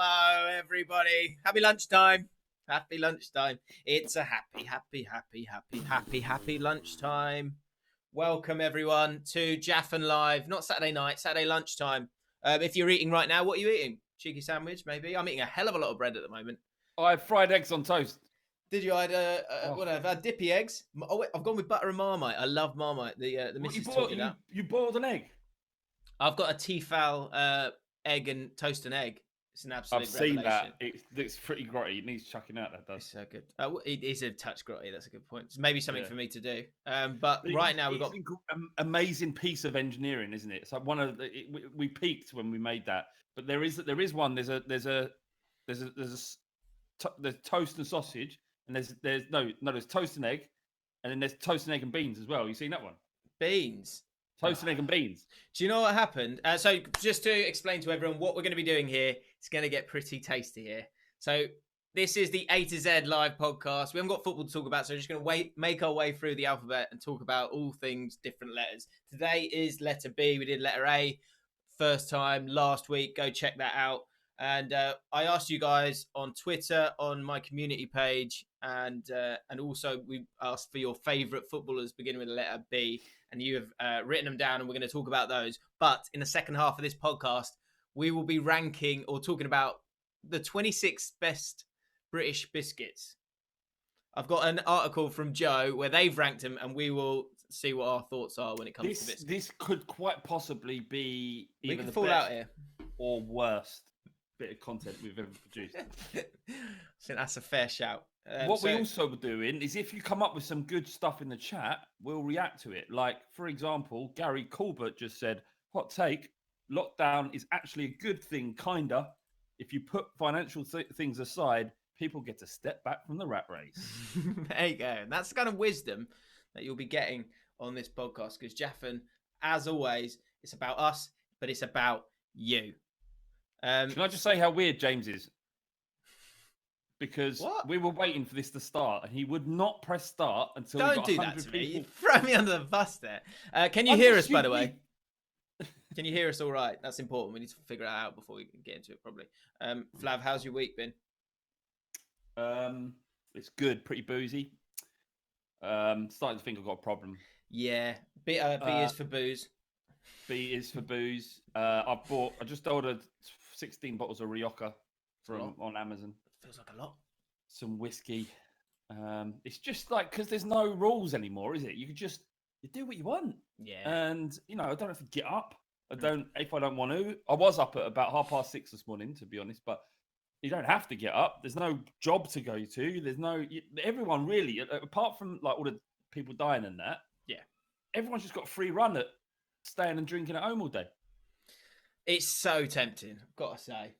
Hello, everybody. Happy lunchtime. Happy lunchtime. It's a happy lunchtime. Welcome, everyone, to Jaffin Live. Not Saturday night, Saturday lunchtime. If you're eating right now, what are you eating? Cheeky sandwich, maybe? I'm eating a hell of a lot of bread at the moment. I had fried eggs on toast. Did you? I had dippy eggs. Oh, wait, I've gone with butter and Marmite. I love Marmite. The missus taught me that. You boiled an egg? I've got a Tefal egg and toast and egg. It's an absolute revelation. I've seen that. It's pretty grotty. It needs chucking out, that does. It's so good. It is a touch grotty. That's a good point. It's maybe something for me to do. But right now we've got an amazing piece of engineering, isn't it? It's like one of we peaked when we made that. But there is one. There's toast and sausage, and there's toast and egg, and then there's toast and egg and beans as well. You seen that one? Beans. Toast and egg and beans. Do you know what happened? So just to explain to everyone what we're going to be doing here, it's going to get pretty tasty here. So this is the A to Z live podcast. We haven't got football to talk about, so we're just going to make our way through the alphabet and talk about all things different letters. Today is letter B. We did letter A first time last week. Go check that out. And I asked you guys on Twitter, on my community page, and also we asked for your favourite footballers beginning with the letter B, and you have written them down, and we're going to talk about those. But in the second half of this podcast, we will be ranking or talking about the 26 best British biscuits. I've got an article from Joe where they've ranked them, and we will see what our thoughts are when it comes to biscuits. This could quite possibly be either the best out here or worst bit of content we've ever produced. I think that's a fair shout. What we also were doing is, if you come up with some good stuff in the chat, we'll react to it. Like, for example, Gary Colbert just said, hot take, lockdown is actually a good thing, kinda. If you put financial things aside, people get to step back from the rat race. There you go. And that's the kind of wisdom that you'll be getting on this podcast, because Jaffin, as always, it's about us, but it's about you. Can I just say how weird James is? Because we were waiting for this to start, and he would not press start until Don't do that to me. You throw me under the bus there. Can you hear us, by the way? Can you hear us all right? That's important. We need to figure that out before we get into it, probably. Flav, how's your week been? It's good. Pretty boozy. Starting to think I've got a problem. Yeah. B is for booze. B is for booze. I just ordered 16 bottles of Rioja on Amazon. Feels like a lot. Some whiskey. It's just like, because there's no rules anymore, is it? You do what you want. Yeah. And I don't have to get up. If I don't want to. I was up at about 6:30 this morning, to be honest, but you don't have to get up. There's no job to go to. Everyone really, apart from like all the people dying and that. Yeah. Everyone's just got a free run at staying and drinking at home all day. It's so tempting, I've got to say.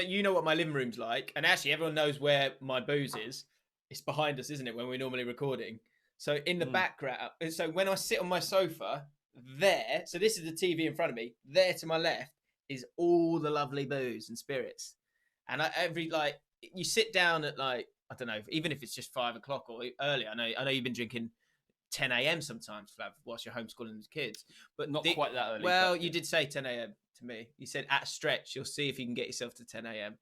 You know what my living room's like, and actually everyone knows where my booze is. It's behind us, isn't it, when we're normally recording? So in the background, so when I sit on my sofa there, so this is the TV in front of me, there to my left is all the lovely booze and spirits. And you sit down at I don't know, even if it's just 5 o'clock or early. I know you've been drinking 10 a.m. sometimes, Flav, whilst you're homeschooling the kids. But not quite that early. Well, you did say 10 a.m. to me. You said at stretch, you'll see if you can get yourself to 10 a.m.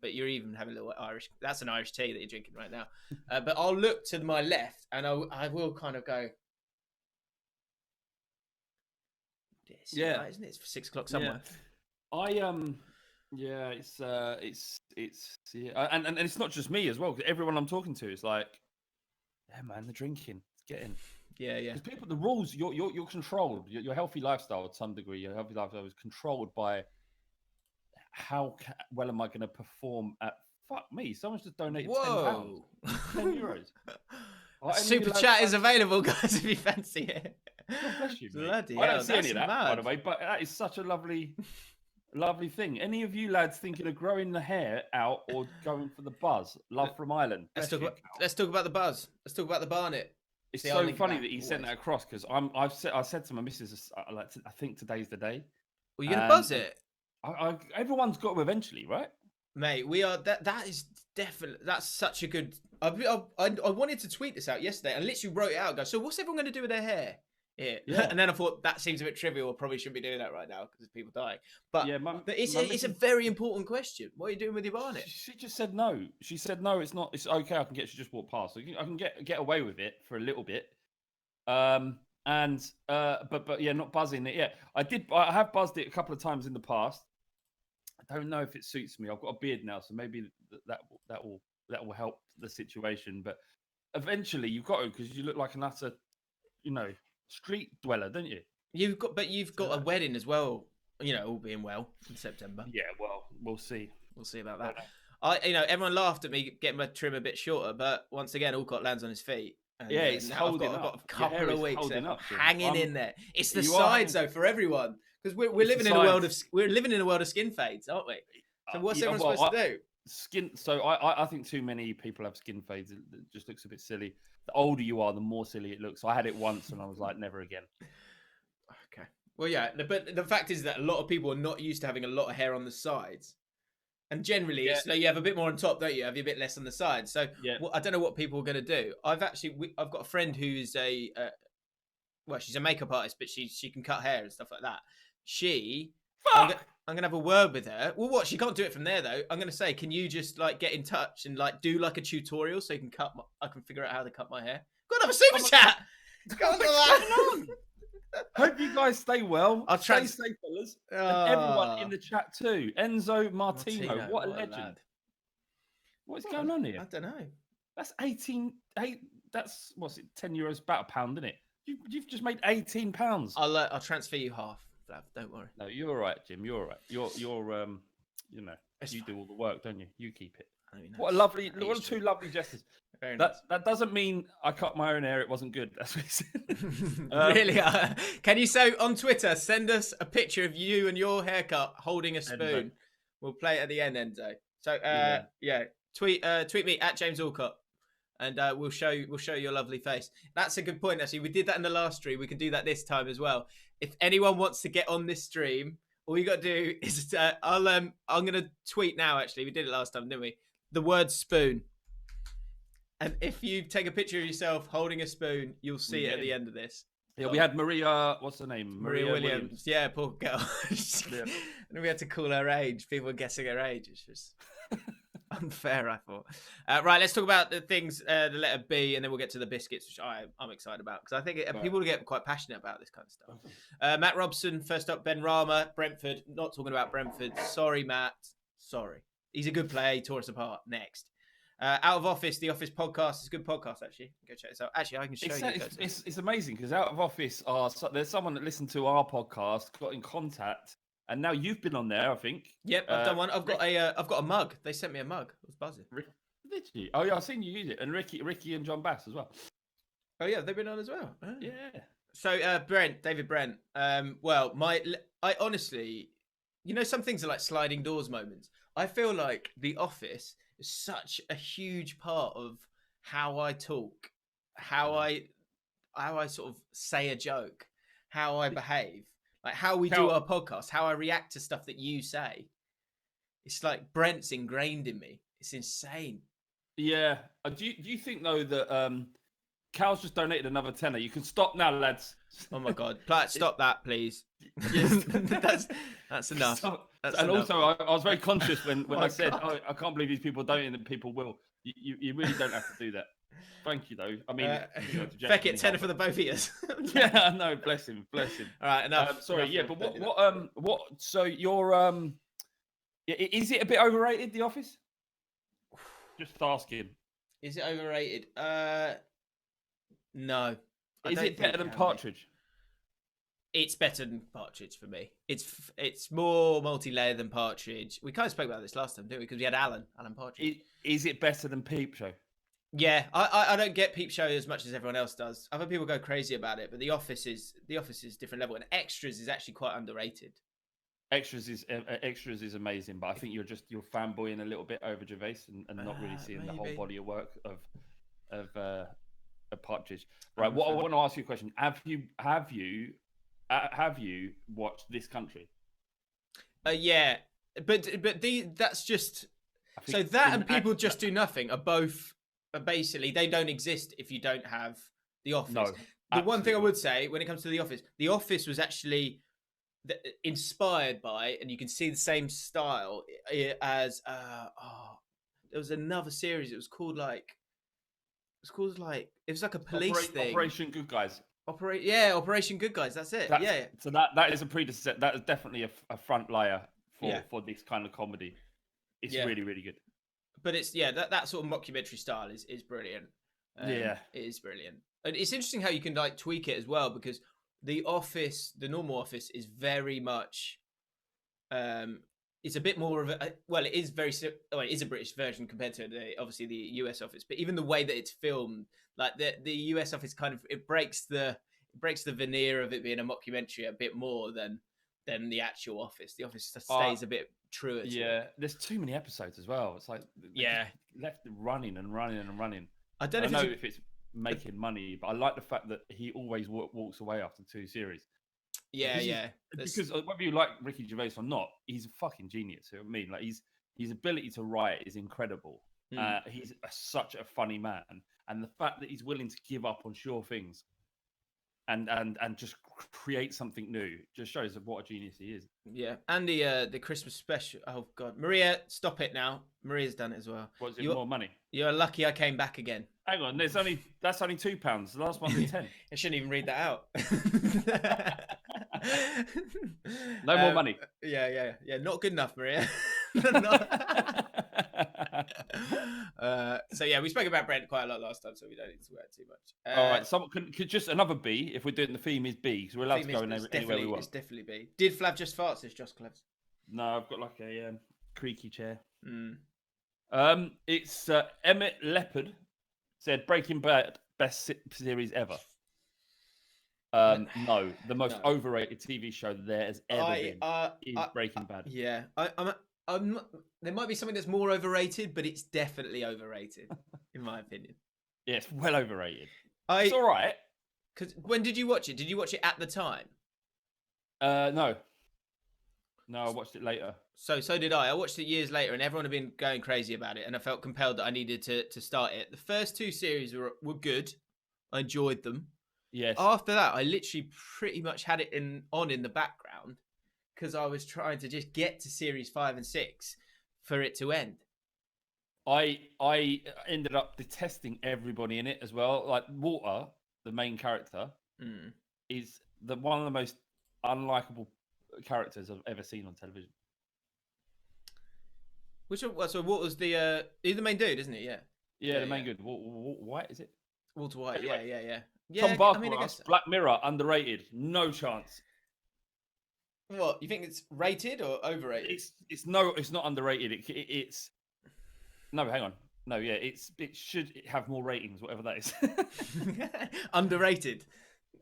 But you're even having a little Irish. That's an Irish tea that you're drinking right now. But I'll look to my left, and I will kind of go, yeah, right, isn't it? It's 6 o'clock somewhere. Yeah. And it's not just me as well, because everyone I'm talking to is like, yeah, man, the drinking, it's getting. Yeah. Because people, the rules, you're controlled. Your healthy lifestyle, to some degree, your healthy lifestyle is controlled by how well am I going to perform at. Fuck me, someone's just donated £10. €10. Super chat is available, guys, if you fancy it. God bless you, bloody hell, I don't see any of that, by the way, but that is such a lovely thing. Any of you lads thinking of growing the hair out or going for the buzz? Love from Ireland. Let's talk about the buzz. Let's talk about the Barnet. It's so funny that he sent that across, because I said to my missus, I think today's the day. Well, you're gonna buzz it. Everyone's got to eventually, right? Mate, we are. That is definitely. That's such a good. I wanted to tweet this out yesterday. I literally wrote it out, guys. So what's everyone going to do with their hair here. Yeah. And then I thought that seems a bit trivial. I probably shouldn't be doing that right now because there's people dying. But Yeah, it's a very important question. What are you doing with your barnet? She just said no. She said no. It's not. It's okay. I can get. She just walked past. So I can get away with it for a little bit. But yeah, not buzzing it yet. I have buzzed it a couple of times in the past. I don't know if it suits me. I've got a beard now, so maybe that will help the situation. But eventually, you've got to, because you look like an utter, street dweller, don't you? You've got a wedding as well. All being well in September. Yeah, well, we'll see. We'll see about that. Everyone laughed at me getting my trim a bit shorter, but once again, Allcott lands on his feet. And, yeah, it's holding I've got up. a couple of weeks hanging in there. It's the You sides though for everyone, because we're living in a world of skin fades, aren't we? So what's everyone supposed to do? Skin. So I think too many people have skin fades. It just looks a bit silly. The older you are, the more silly it looks. So I had it once, and I was like, never again. Okay. Well, yeah, but the fact is that a lot of people are not used to having a lot of hair on the sides. And generally, it's like you have a bit more on top, don't you? Have you a bit less on the side. So I don't know what people are going to do. I've got a friend who's she's a makeup artist, but she can cut hair and stuff like that. I'm going to have a word with her. Well, what? She can't do it from there though. I'm going to say, can you just get in touch and do a tutorial so you can I can figure out how to cut my hair. Go on, have a super chat. Go on, that. Hope you guys stay well. I'll stay safe, fellas. And everyone in the chat too. Enzo Martino, what a legend. What is going on here? I don't know. That's 18. That's what's it? €10, about a pound, isn't it? You've just made £18. I'll transfer you half, Flav. Don't worry. No, you're all right, Jim. You're all right. You're you do all the work, don't you? You keep it. What two lovely gestures. That doesn't mean I cut my own hair. It wasn't good. That's what he said. Really? Can you on Twitter send us a picture of you and your haircut holding a spoon? Enzo. We'll play it at the end, Enzo. So tweet me at James Allcott, and we'll show your lovely face. That's a good point. Actually, we did that in the last stream. We can do that this time as well. If anyone wants to get on this stream, all you got to do is I'm gonna tweet now. Actually, we did it last time, didn't we? The word spoon. And if you take a picture of yourself holding a spoon, you'll see it at the end of this. Yeah, we had Maria, what's her name? Maria Williams. Yeah, poor girl. And we had to call her age. People were guessing her age. It's just unfair, I thought. Right, let's talk about the things, the letter B, and then we'll get to the biscuits, which I'm excited about. Because I think people get quite passionate about this kind of stuff. Matt Robson, first up, Ben Rama, Brentford. Not talking about Brentford. Sorry, Matt. Sorry. He's a good player. He tore us apart. Next. Out of Office, the Office podcast is a good podcast. Actually, go check this out. Actually, I can show you. It's amazing because Out of Office there's someone that listened to our podcast, got in contact, and now you've been on there. I think. Yep, I've done one. I've got a mug. They sent me a mug. I was buzzing. Did you? Oh yeah, I've seen you use it, and Ricky and John Bass as well. Oh yeah, they've been on as well. Oh. Yeah. So David Brent. I honestly, some things are like sliding doors moments. I feel like The Office is such a huge part of how I talk, how I sort of say a joke, how I behave, like how we do our podcast, how I react to stuff that you say. It's like Brent's ingrained in me. It's insane. Yeah. Do you think though that Cal's just donated another tenner? You can stop now, lads. Oh my God! Stop that, please. Yes. that's enough. That's enough. Also, I was very conscious when I said, "Oh, I can't believe these people donating," and people will. You really don't have to do that. Thank you, though. I mean, feck it, tenner for the both of you. Yeah, no, bless him. All right, enough. Sorry, yeah, but what? So you're is it a bit overrated, The Office? Just asking. Is it overrated? No. Is it better than Partridge? It's better than Partridge for me. It's more multi-layered than Partridge. We kind of spoke about this last time, didn't we? Because we had Alan Partridge. Is it better than Peep Show? Yeah, I don't get Peep Show as much as everyone else does. Other people go crazy about it, but The Office is different level, and Extras is actually quite underrated. Extras is amazing, but I think you're fanboying a little bit over Gervais and not really seeing the whole body of work of Partridge. Right. What I want to ask you a question: Have you watched This Country? Yeah, but that's just so that and People Just Do Nothing are both basically they don't exist if you don't have The Office. No. The one thing I would say when it comes to The Office was actually inspired by, and you can see the same style as there was another series. It was called like a police thing. Operation Good Guys. Operation Good Guys. That's it. So that is a predecessor. That is definitely a front layer for this kind of comedy. It's really, really good. But it's that sort of mockumentary style is brilliant. It is brilliant, and it's interesting how you can like tweak it as well, because the normal Office is very much it's a bit more of it is it is a British version compared to obviously the US Office, but even the way that it's filmed, like the US Office kind of it breaks the veneer of it being a mockumentary a bit more than the actual Office. The Office stays a bit truer to it. There's too many episodes as well. It's like left running and running and running. I don't know if it's making money, but I like the fact that he always walks away after 2 series. Because whether you like Ricky Gervais or not, he's a fucking genius. You know what I mean? Like his ability to write is incredible. He's such a funny man, and the fact that he's willing to give up on sure things and just create something new just shows what a genius he is. Yeah, and the Christmas special. Oh God, Maria, stop it now. Maria's done it as well. What's it? More money? You're lucky I came back again. Hang on, that's only £2. The last one's 10. I shouldn't even read that out. No more money. Yeah. Not good enough, Maria. So we spoke about Brent quite a lot last time, so we don't need to add too much. All right, someone could just another B if we're doing the theme is B, so we're allowed to go anywhere we want. It's definitely B. Did Flav just fart? Says Josh Cleves. No, I've got like a creaky chair. It's Emmett Leopard said Breaking Bad best series ever. No, the most overrated TV show there has ever been is Breaking Bad. Yeah, I'm not, there might be something that's more overrated, but it's definitely overrated, in my opinion. Yeah, it's well overrated. It's all right. Because when did you watch it? Did you watch it at the time? No, I watched it later. So did I. I watched it years later, and everyone had been going crazy about it, and I felt compelled that I needed to start it. The first 2 series were good. I enjoyed them. Yes. After that, I literally pretty much had it on in the background because I was trying to just get to series 5 and 6 for it to end. I ended up detesting everybody in it as well. Like Walter, the main character, is one of the most unlikable characters I've ever seen on television. So what was he's the main dude, isn't he? Yeah, the main dude. White, is it? Walter White. Anyway. Yeah. Tom Barker, Black Mirror, underrated. No chance. What, you think it's rated or overrated? It's not underrated. It's no, hang on. No, yeah, it should have more ratings, whatever that is. Underrated.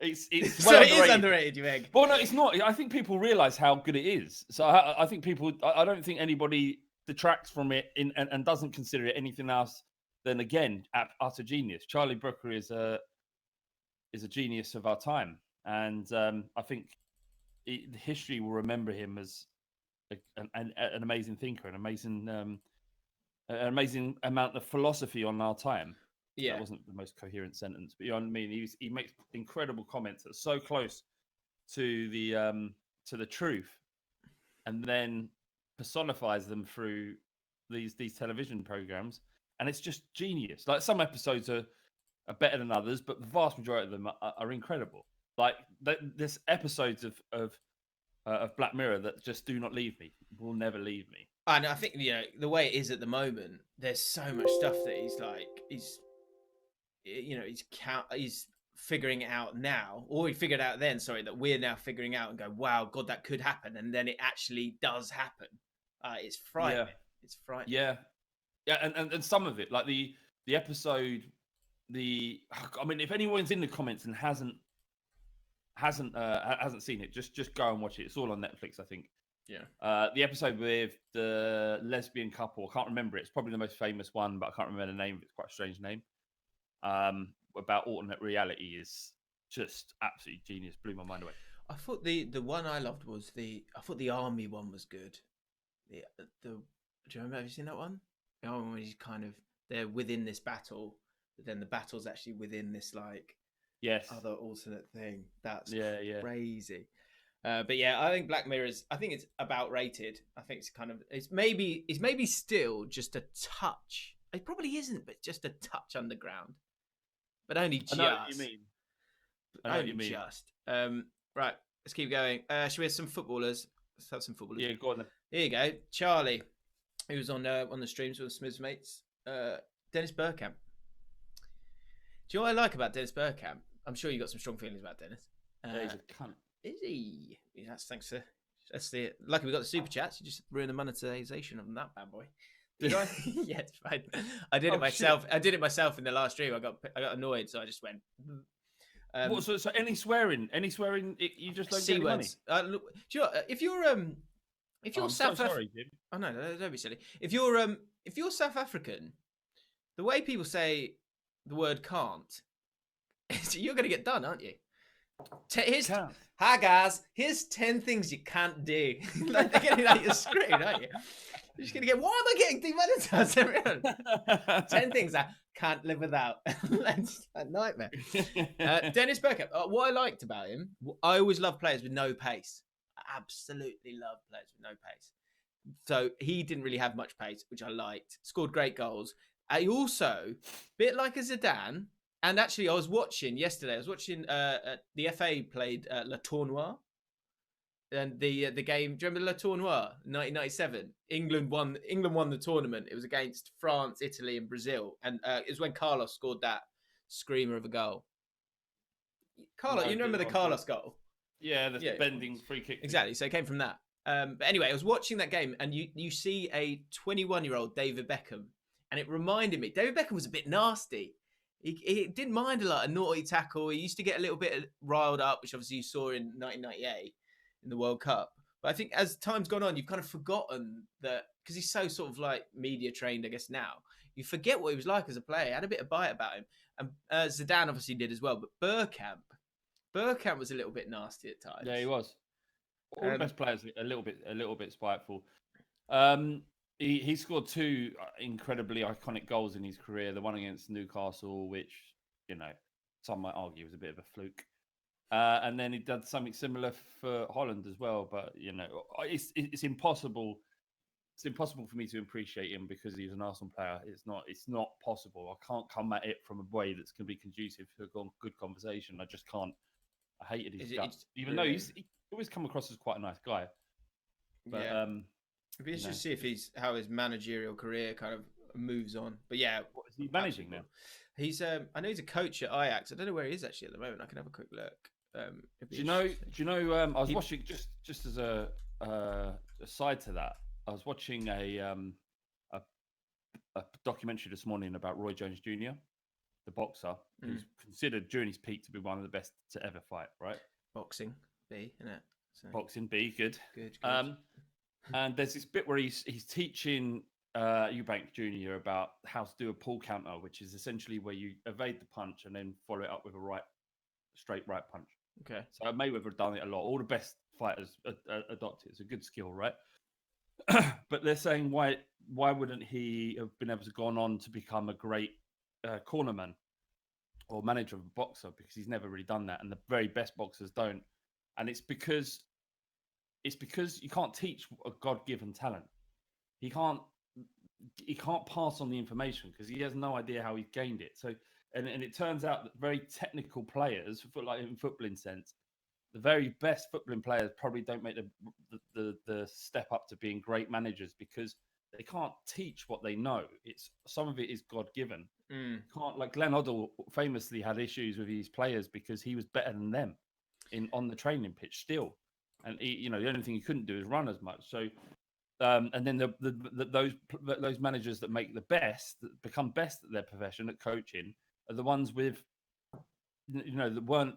It's well, so it is underrated, you egg. Well, no, it's not. I think people realise how good it is. So I think people. I don't think anybody detracts from it and doesn't consider it anything else than, again, utter genius. Charlie Brooker is a genius of our time, and I think history will remember him as an amazing thinker, an amazing amount of philosophy on our time. Yeah, that wasn't the most coherent sentence, but you know what I mean. He makes incredible comments that are so close to the truth, and then personifies them through these television programs, and it's just genius. Like some episodes are better than others, but the vast majority of them are incredible. Like there's episodes of Black Mirror that just do not leave me, will never leave me. And I think the way it is at the moment, there's so much stuff that he's figuring it out now, or he figured out then. Sorry, that we're now figuring out and go, wow, God, that could happen, and then it actually does happen. It's frightening. Yeah. It's frightening. Yeah, and some of it, like the episode. I mean, if anyone's in the comments and hasn't seen it, just go and watch it. It's all on Netflix, I think. Yeah. The episode with the lesbian couple, I can't remember it. It's probably the most famous one, but I can't remember the name. It's quite a strange name. About alternate reality is just absolutely genius. Blew my mind away. I thought the one I loved was I thought the army one was good. Do you remember? Have you seen that one? The army one is kind of they're within this battle. But then the battle's actually within this like Yes. other alternate thing. That's Yeah, yeah. crazy. But yeah, I think Black Mirror I think it's about rated. I think it's maybe still just a touch. It probably isn't, but just a touch underground. But only I know what you just. mean. I know what Only you mean. just. Right, let's keep going. Should we have some footballers? Let's have some footballers. Yeah, go on then. Here you go. Charlie, who was on the streams with Smith's mates. Dennis Bergkamp. Do you know what I like about Dennis Bergkamp? I'm sure you got some strong feelings about Dennis. Yeah, he's a cunt. Is he? Yeah, that's thanks to. That's the lucky we got the super chats. You just ruined the monetization of that bad boy. Did I? Yeah, it's fine. I did it myself. Shit. I did it myself in the last stream. I got annoyed, so I just went. What, so any swearing, you just don't get any money. Look, do you know, if you're South sorry, Jim. Oh no, don't be silly. If you're South African, the way people say the word can't, you're going to get done, aren't you? Hi guys, here's 10 things you can't do. Like they're getting like you're screwed, aren't you? You're just gonna get. Why am I getting demonetized? 10 things I can't live without. That's a nightmare. Dennis Bergkamp. What I liked about him, I always love players with no pace. I absolutely love players with no pace. So he didn't really have much pace, which I liked. Scored great goals. I also, bit like a Zidane. And actually, I was watching yesterday. I was watching the FA played Le Tournoi, and the game. Do you remember Le Tournoi, 1997? England won the tournament. It was against France, Italy, and Brazil, and it was when Carlos scored that screamer of a goal. Carlos, you remember the Carlos goal? Yeah, the bending free kick. Exactly. So it came from that. But anyway, I was watching that game, and you see a 21-year-old David Beckham, and it reminded me. David Beckham was a bit nasty. He didn't mind a lot, a naughty tackle. He used to get a little bit riled up, which obviously you saw in 1998 in the World Cup. But I think as time's gone on, you've kind of forgotten that, because he's so sort of like media trained, I guess, now. You forget what he was like as a player. He had a bit of bite about him. And Zidane obviously did as well. But Bergkamp was a little bit nasty at times. Yeah, he was. All the best players a little bit spiteful. He scored 2 incredibly iconic goals in his career. The one against Newcastle, which, some might argue was a bit of a fluke. And then he did something similar for Holland as well. But, it's impossible. It's impossible for me to appreciate him because he's an Arsenal player. It's not possible. I can't come at it from a way that's going to be conducive to a good conversation. I just can't. I hated his guts. Even though he always come across as quite a nice guy. But, yeah. It'd be interesting to see how his managerial career kind of moves on. But yeah, what is he managing now? He's I know he's a coach at Ajax. I don't know where he is actually at the moment. I can have a quick look. Do you know? I was watching just as a side to that. I was watching a documentary this morning about Roy Jones Jr., the boxer, who's considered during his peak to be one of the best to ever fight. Right? Boxing B, isn't it? So. Boxing B, good. Good. And there's this bit where he's teaching Eubank Jr. about how to do a pull counter, which is essentially where you evade the punch and then follow it up with a straight right punch. Okay. So Mayweather have done it a lot. All the best fighters adopt it. It's a good skill, right? But they're saying why wouldn't he have been able to go on to become a great cornerman or manager of a boxer, because he's never really done that, and the very best boxers don't. And it's because you can't teach a God-given talent. He can't pass on the information because he has no idea how he's gained it. So, and it turns out that very technical players, like in footballing sense, the very best footballing players probably don't make the step up to being great managers because they can't teach what they know. Some of it is God-given. Can't, like Glenn Hoddle famously had issues with his players because he was better than them on the training pitch still. And the only thing he couldn't do is run as much. So, and then those managers that make the best, that become best at their profession at coaching, are the ones with, that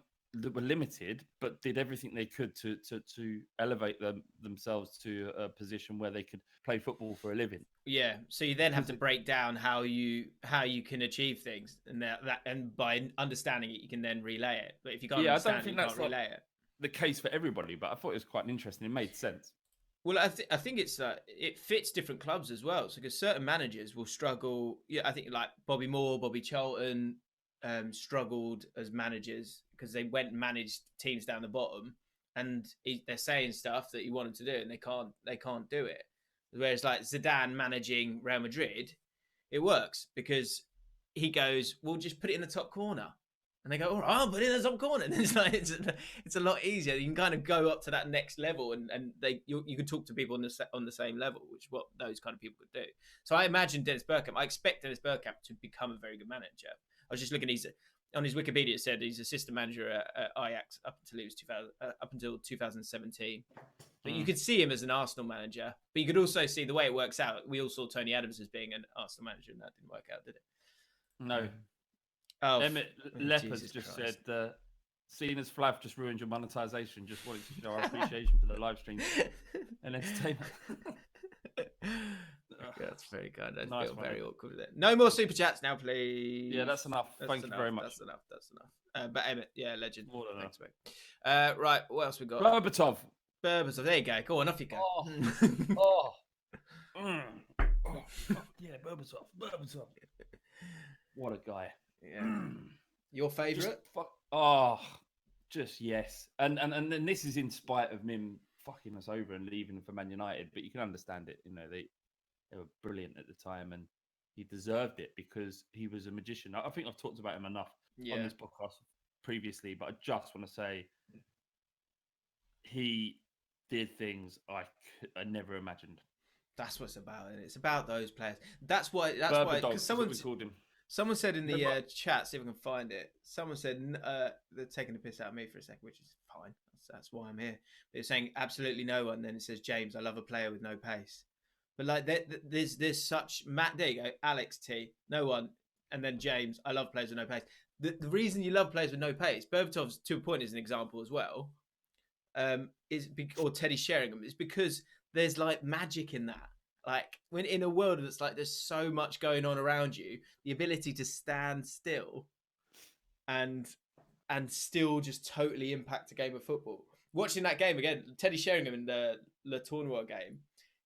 were limited, but did everything they could to elevate themselves to a position where they could play football for a living. Yeah. So you then have to break down how you can achieve things, and by understanding it, you can then relay it. But if you can't understand it, you can't relay it. The case for everybody, but I thought it was quite interesting. It made sense. Well, I think it's it fits different clubs as well. So because certain managers will struggle. Yeah, I think like Bobby Moore, Bobby Charlton, struggled as managers because they went and managed teams down the bottom, and they're saying stuff that he wanted to do, and they can't do it. Whereas like Zidane managing Real Madrid, it works because he goes, "We'll just put it in the top corner." And they go, "All right, I'll put it in the top corner." And it's like it's a lot easier. You can kind of go up to that next level, and you can talk to people on the same level, which is what those kind of people could do. So I imagine Dennis Bergkamp. I expect Dennis Bergkamp to become a very good manager. I was just looking. He's on his Wikipedia. It said he's assistant manager at Ajax up until 2017. But you could see him as an Arsenal manager. But you could also see the way it works out. We all saw Tony Adams as being an Arsenal manager, and that didn't work out, did it? No. Emmett Leopard just said, seeing as Flav just ruined your monetization, just wanted to show our appreciation for the live stream and entertainment. That's very kind. I Nice feel one. very awkward with it. No more super chats now, please. Yeah, that's enough. Thank you very much. That's enough. But Emmett, yeah, legend. More than Thanks, mate. Right, what else we got? Berbatov. There you go. Go on, off you go. Yeah, Berbatov. What a guy. Yeah. Your favourite? Just yes. And this is in spite of him fucking us over and leaving for Man United, but you can understand it. You know, they were brilliant at the time, and he deserved it because he was a magician. I think I've talked about him enough on this podcast previously, but I just want to say he did things I never imagined. That's what it's about. It's about those players. That's why. Because we called him. Someone said in the chat, see if I can find it. Someone said they're taking the piss out of me for a second, which is fine. That's why I'm here. They're saying absolutely no one. Then it says, James, I love a player with no pace. But like there's such Matt. There you go, Alex T. No one, and then James. I love players with no pace. The reason you love players with no pace, Berbatov's to a point is an example as well. Or Teddy Sheringham is because there's like magic in that. Like when in a world that's like there's so much going on around you, the ability to stand still and still just totally impact a game of football. Watching that game again, Teddy Sheringham in the Le Tournoi game,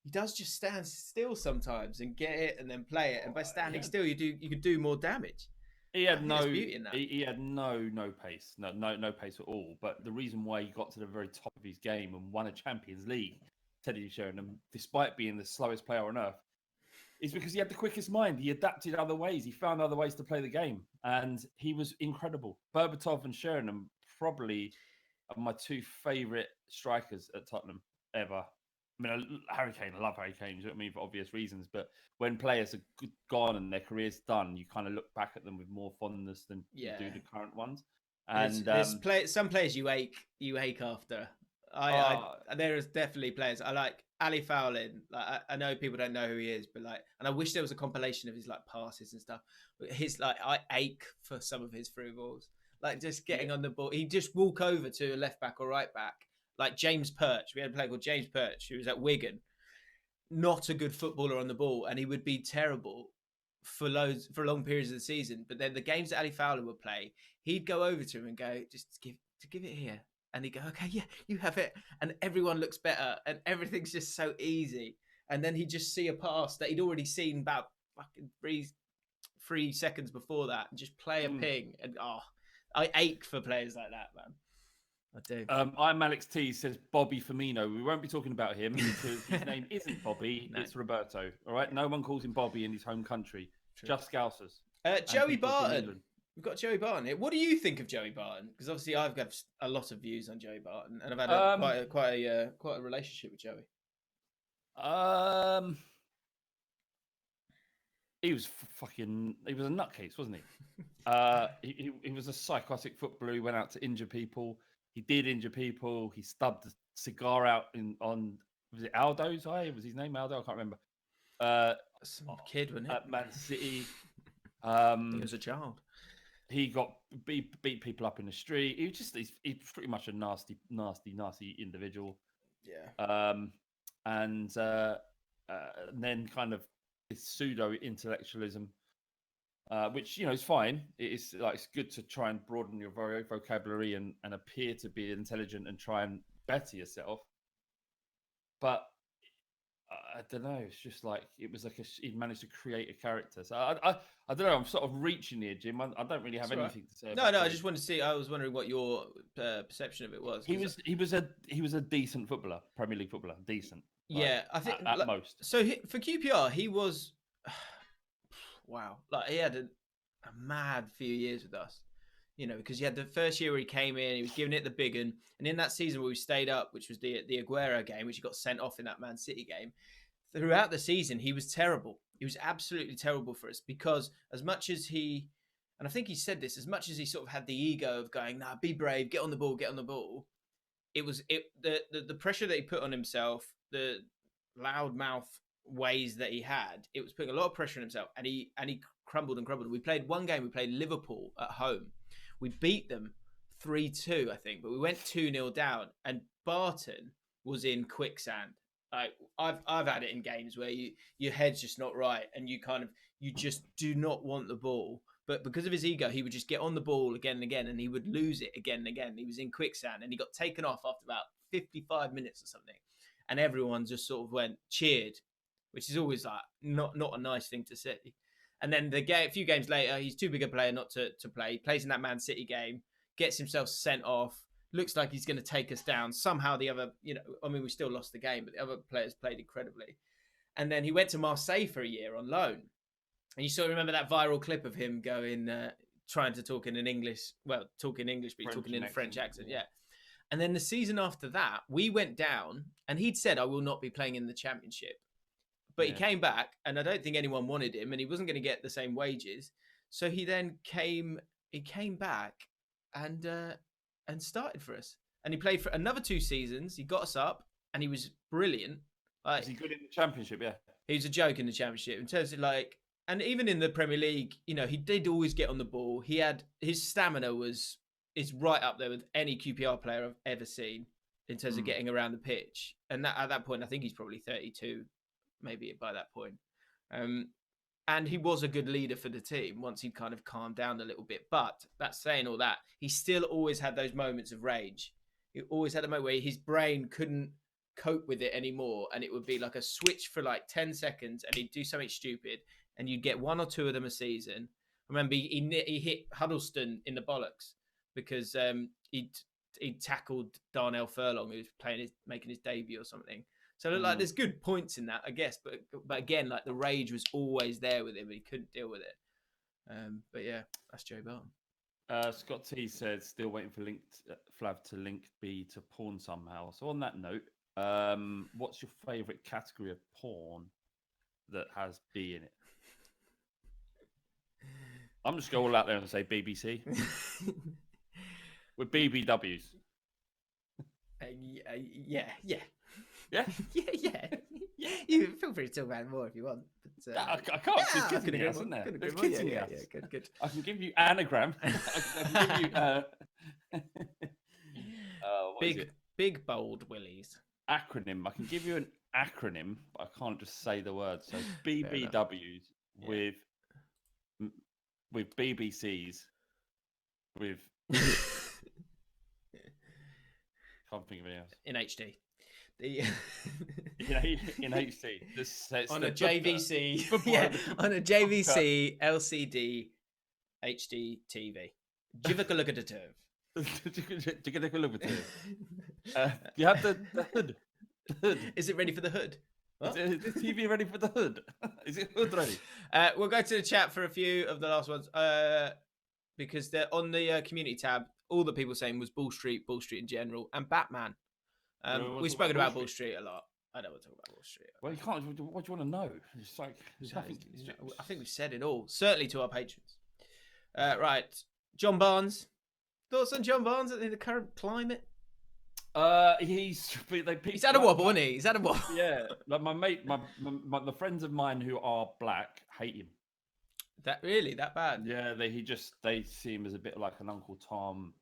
he does just stand still sometimes and get it and then play it. And by standing still, you could do more damage. He had no pace, no pace at all. But the reason why he got to the very top of his game and won a Champions League, Teddy Sheringham, despite being the slowest player on earth, is because he had the quickest mind. He adapted other ways. He found other ways to play the game, and he was incredible. Berbatov and Sheringham probably are my two favourite strikers at Tottenham ever. I mean, Harry Kane, I love Harry Kane, you know what I mean, for obvious reasons. But when players are gone and their career's done, you kind of look back at them with more fondness than you do the current ones. And there's some players you ache after. There is definitely players I like. Ali Fowlin, like I know people don't know who he is, but like, and I wish there was a compilation of his like passes and stuff. But his like, I ache for some of his through balls, like just getting on the ball. He just walk over to a left back or right back, like James Perch. We had a player called James Perch who was at Wigan, not a good footballer on the ball, and he would be terrible for long periods of the season. But then the games that Ali Fowler would play, he'd go over to him and go, just give it here. And he'd go, okay, yeah, you have it. And everyone looks better. And everything's just so easy. And then he'd just see a pass that he'd already seen about fucking three seconds before that. And just play a ping. And I ache for players like that, man. I do. I'm Alex T says Bobby Firmino. We won't be talking about him because his name isn't Bobby. No. It's Roberto. All right? No one calls him Bobby in his home country. True. Just Scousers. Joey Barton. We've got Joey Barton here. What do you think of Joey Barton? Because obviously I've got a lot of views on Joey Barton, and I've had quite a relationship with Joey. He was a nutcase, wasn't he? He was a psychotic footballer who went out to injure people. He did injure people. He stubbed a cigar out on was it Aldo's eye? Was his name Aldo? I can't remember. Some kid, wasn't it? At Man City. He was a child. He got beat people up in the street. He's pretty much a nasty individual. Yeah. And then kind of this pseudo intellectualism, which is fine. It's good to try and broaden your vocabulary and appear to be intelligent and try and better yourself. But I don't know. It's just like it was like he managed to create a character. So I don't know. I'm sort of reaching here, Jim. I don't really have It's all right. anything to say. No, about I Craig. just wanted to see. I was wondering what your perception of it was. He was a decent footballer, Premier League footballer, decent. Yeah, I think at most. So for QPR, he was wow. Like he had a mad few years with us. Because he had the first year where he came in, he was giving it the big one, and in that season where we stayed up, which was the Aguero game, which he got sent off in that Man City game. Throughout the season, he was terrible. He was absolutely terrible for us because as much as he, and I think he said this, as much as he sort of had the ego of going, "Nah, be brave, get on the ball," it was the pressure that he put on himself, the loudmouth ways that he had, it was putting a lot of pressure on himself, and he crumbled and crumbled. We played one game. We played Liverpool at home. We beat them 3-2, I think, but we went 2-0 down, and Barton was in quicksand. Like I've had it in games where your head's just not right, and you just do not want the ball. But because of his ego, he would just get on the ball again and again, and he would lose it again and again. He was in quicksand, and he got taken off after about 55 minutes or something, and everyone just sort of cheered, which is always like not a nice thing to see. And then a few games later, he's too big a player not to play. He plays in that Man City game, gets himself sent off, looks like he's going to take us down. Somehow the other, we still lost the game, but the other players played incredibly. And then he went to Marseille for a year on loan. And you sort of remember that viral clip of him going, trying to talk in English, but talking in a French accent, yeah. And then the season after that, we went down, and he'd said, "I will not be playing in the Championship." But he came back, and I don't think anyone wanted him, and he wasn't going to get the same wages. So he then came back and started for us. And he played for another 2 seasons. He got us up, and he was brilliant. Is he good in the Championship? Yeah. He was a joke in the Championship. In terms of and even in the Premier League, he did always get on the ball. His stamina is right up there with any QPR player I've ever seen in terms of getting around the pitch. And at that point, I think he's probably 32. Maybe by that point. And he was a good leader for the team once he'd kind of calmed down a little bit. But that's saying all that, he still always had those moments of rage. He always had a moment where his brain couldn't cope with it anymore. And it would be like a switch for 10 seconds and he'd do something stupid. And you'd get 1 or 2 of them a season. I remember he hit Huddleston in the bollocks because he'd tackled Darnell Furlong, who was making his debut or something. So there's good points in that, I guess, but again, the rage was always there with him. He couldn't deal with it. But yeah, that's Joe Barton. Scott T said still waiting for Flav to link B to porn somehow. So on that note, what's your favourite category of porn that has B in it? I'm just going all out there and say BBC with BBWs. Yeah. Yeah? yeah. You feel free to talk about it more if you want. But, I can't. There's kids in the house, isn't there? There's kids in the house. Yeah, good. I can give you anagram. I can give you... Big, bold willies. Acronym. I can give you an acronym, but I can't just say the word. So BBWs with BBCs with... can't think of anything else. In HD. In HD, on a JVC, on a JVC LCD HD TV. Give a look at the turf. You have the hood. Is it ready for the hood? Is the TV ready for the hood? Is it hood ready? We'll go to the chat for a few of the last ones because they're on the community tab. All the people saying was Bull Street in general, and Batman. We've spoken about Bull Street a lot. I don't want to talk about Bull Street. Well, you can't. What do you want to know? It's I think we've said it all. Certainly to our patrons. Right, John Barnes. Thoughts on John Barnes in the current climate? He's had a wobble, hasn't he? He's had a wobble. Yeah, like my mate, the friends of mine who are black hate him. That bad? Yeah, they see him as a bit like an Uncle Tom.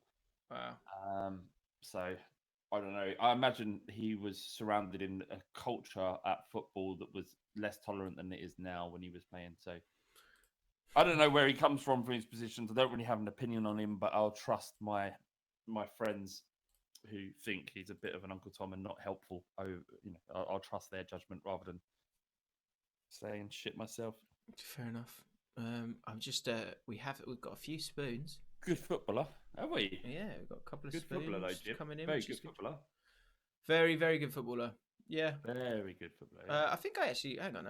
Wow. So I don't know. I imagine he was surrounded in a culture at football that was less tolerant than it is now when he was playing. So I don't know where he comes from for his positions. I don't really have an opinion on him, but I'll trust my friends who think he's a bit of an Uncle Tom and not helpful. I'll trust their judgment rather than saying shit myself. Fair enough. I'm just we've got a few spoons. Good footballer, have we? Yeah, we've got a couple of Good spoons footballer, though, Jim. coming in. Very good footballer. Very, very good footballer. Yeah. Very good footballer. Yeah. I think I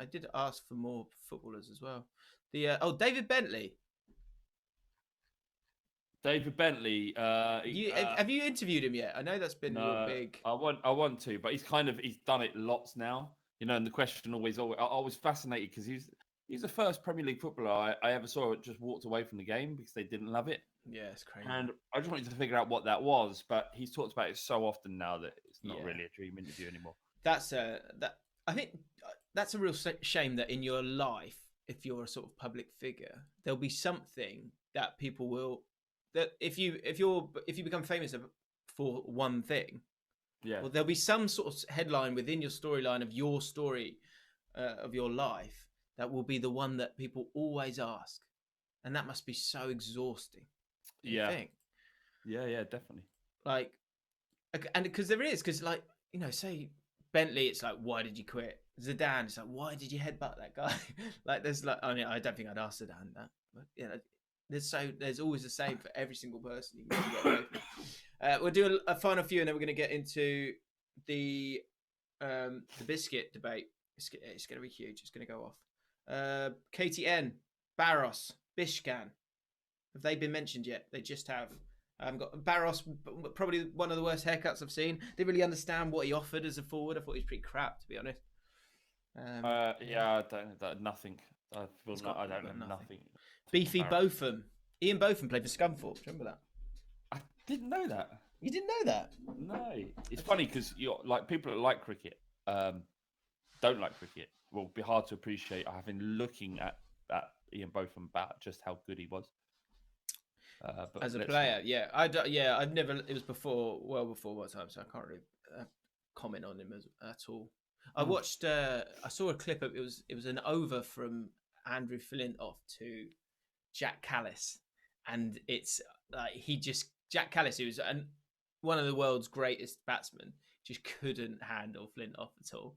did ask for more footballers as well. David Bentley. David Bentley. Have you interviewed him yet? I know that's been real big. I want to, but he's done it lots now. And the question always I was fascinated because he's the first Premier League footballer I ever saw that just walked away from the game because they didn't love it. Yeah, it's crazy. And I just wanted to figure out what that was, but he's talked about it so often now that it's not really a dream interview anymore. I think that's a real shame that in your life, if you're a sort of public figure, there'll be something that people will, that if you become famous for one thing, well, there'll be some sort of headline within your storyline of your story of your life that will be the one that people always ask, and that must be so exhausting. Yeah. Think? Yeah, definitely. Like, and because like, say Bentley, it's like, why did you quit? Zidane, it's like, why did you headbutt that guy? Like, there's like, I don't think I'd ask Zidane that, but there's always the same for every single person. You can get away from. We'll do a final few, and then we're going to get into the biscuit debate. It's going to be huge. It's going to go off. KTN, Barros, Viscount. Have they been mentioned yet? They just have. I've got Barros, probably one of the worst haircuts I've seen. Didn't really understand what he offered as a forward. I thought he was pretty crap, to be honest. I don't nothing. I don't know nothing. Beefy Botham. Ian Botham played for Scunthorpe. Remember that? I didn't know that. You didn't know that? No. It's funny because like people that like cricket don't like cricket. Will be hard to appreciate. I have been looking at Ian Botham about just how good he was. But as a player, I've never. It was well before my time, so I can't really comment on him at all. I watched. I saw a clip of it was an over from Andrew Flintoff to Jack Callis, and it's like Jack Callis, who was one of the world's greatest batsmen, just couldn't handle Flintoff at all.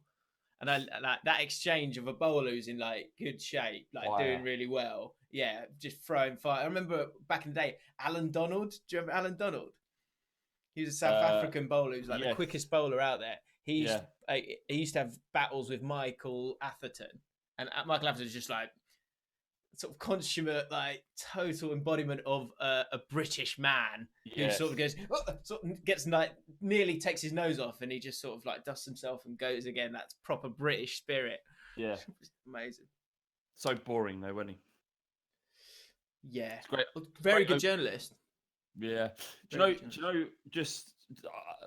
And I like that exchange of a bowler who's in like good shape, like doing really well. Yeah, just throwing fire. I remember back in the day, Alan Donald. Do you remember Alan Donald? He was a South African bowler who's like the quickest bowler out there. He used to have battles with Michael Atherton, and Michael Atherton's just like sort of consummate, like total embodiment of a British man who sort of goes, gets like nearly takes his nose off, and he just sort of like dusts himself and goes again. That's proper British spirit. Yeah, amazing. So boring though, wasn't he? Yeah, it's great. Very good journalist. Yeah, do you know? Just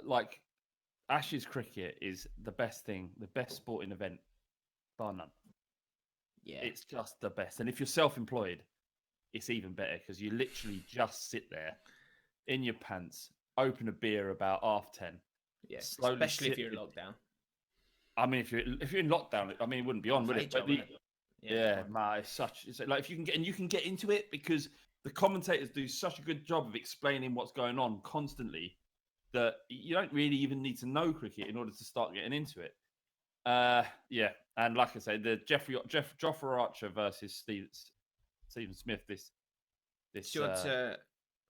like Ashes cricket is the best thing, the best sporting event, bar none. Yeah, it's just the best. And if you're self-employed, it's even better because you literally just sit there in your pants, open a beer about 10:30. Yeah, especially if you're in lockdown. I mean, if you're in lockdown, I mean, it wouldn't be on, would it? But it's like if you can get into it because the commentators do such a good job of explaining what's going on constantly that you don't really even need to know cricket in order to start getting into it. And like I say, the Jofra Archer versus Stephen Smith. This.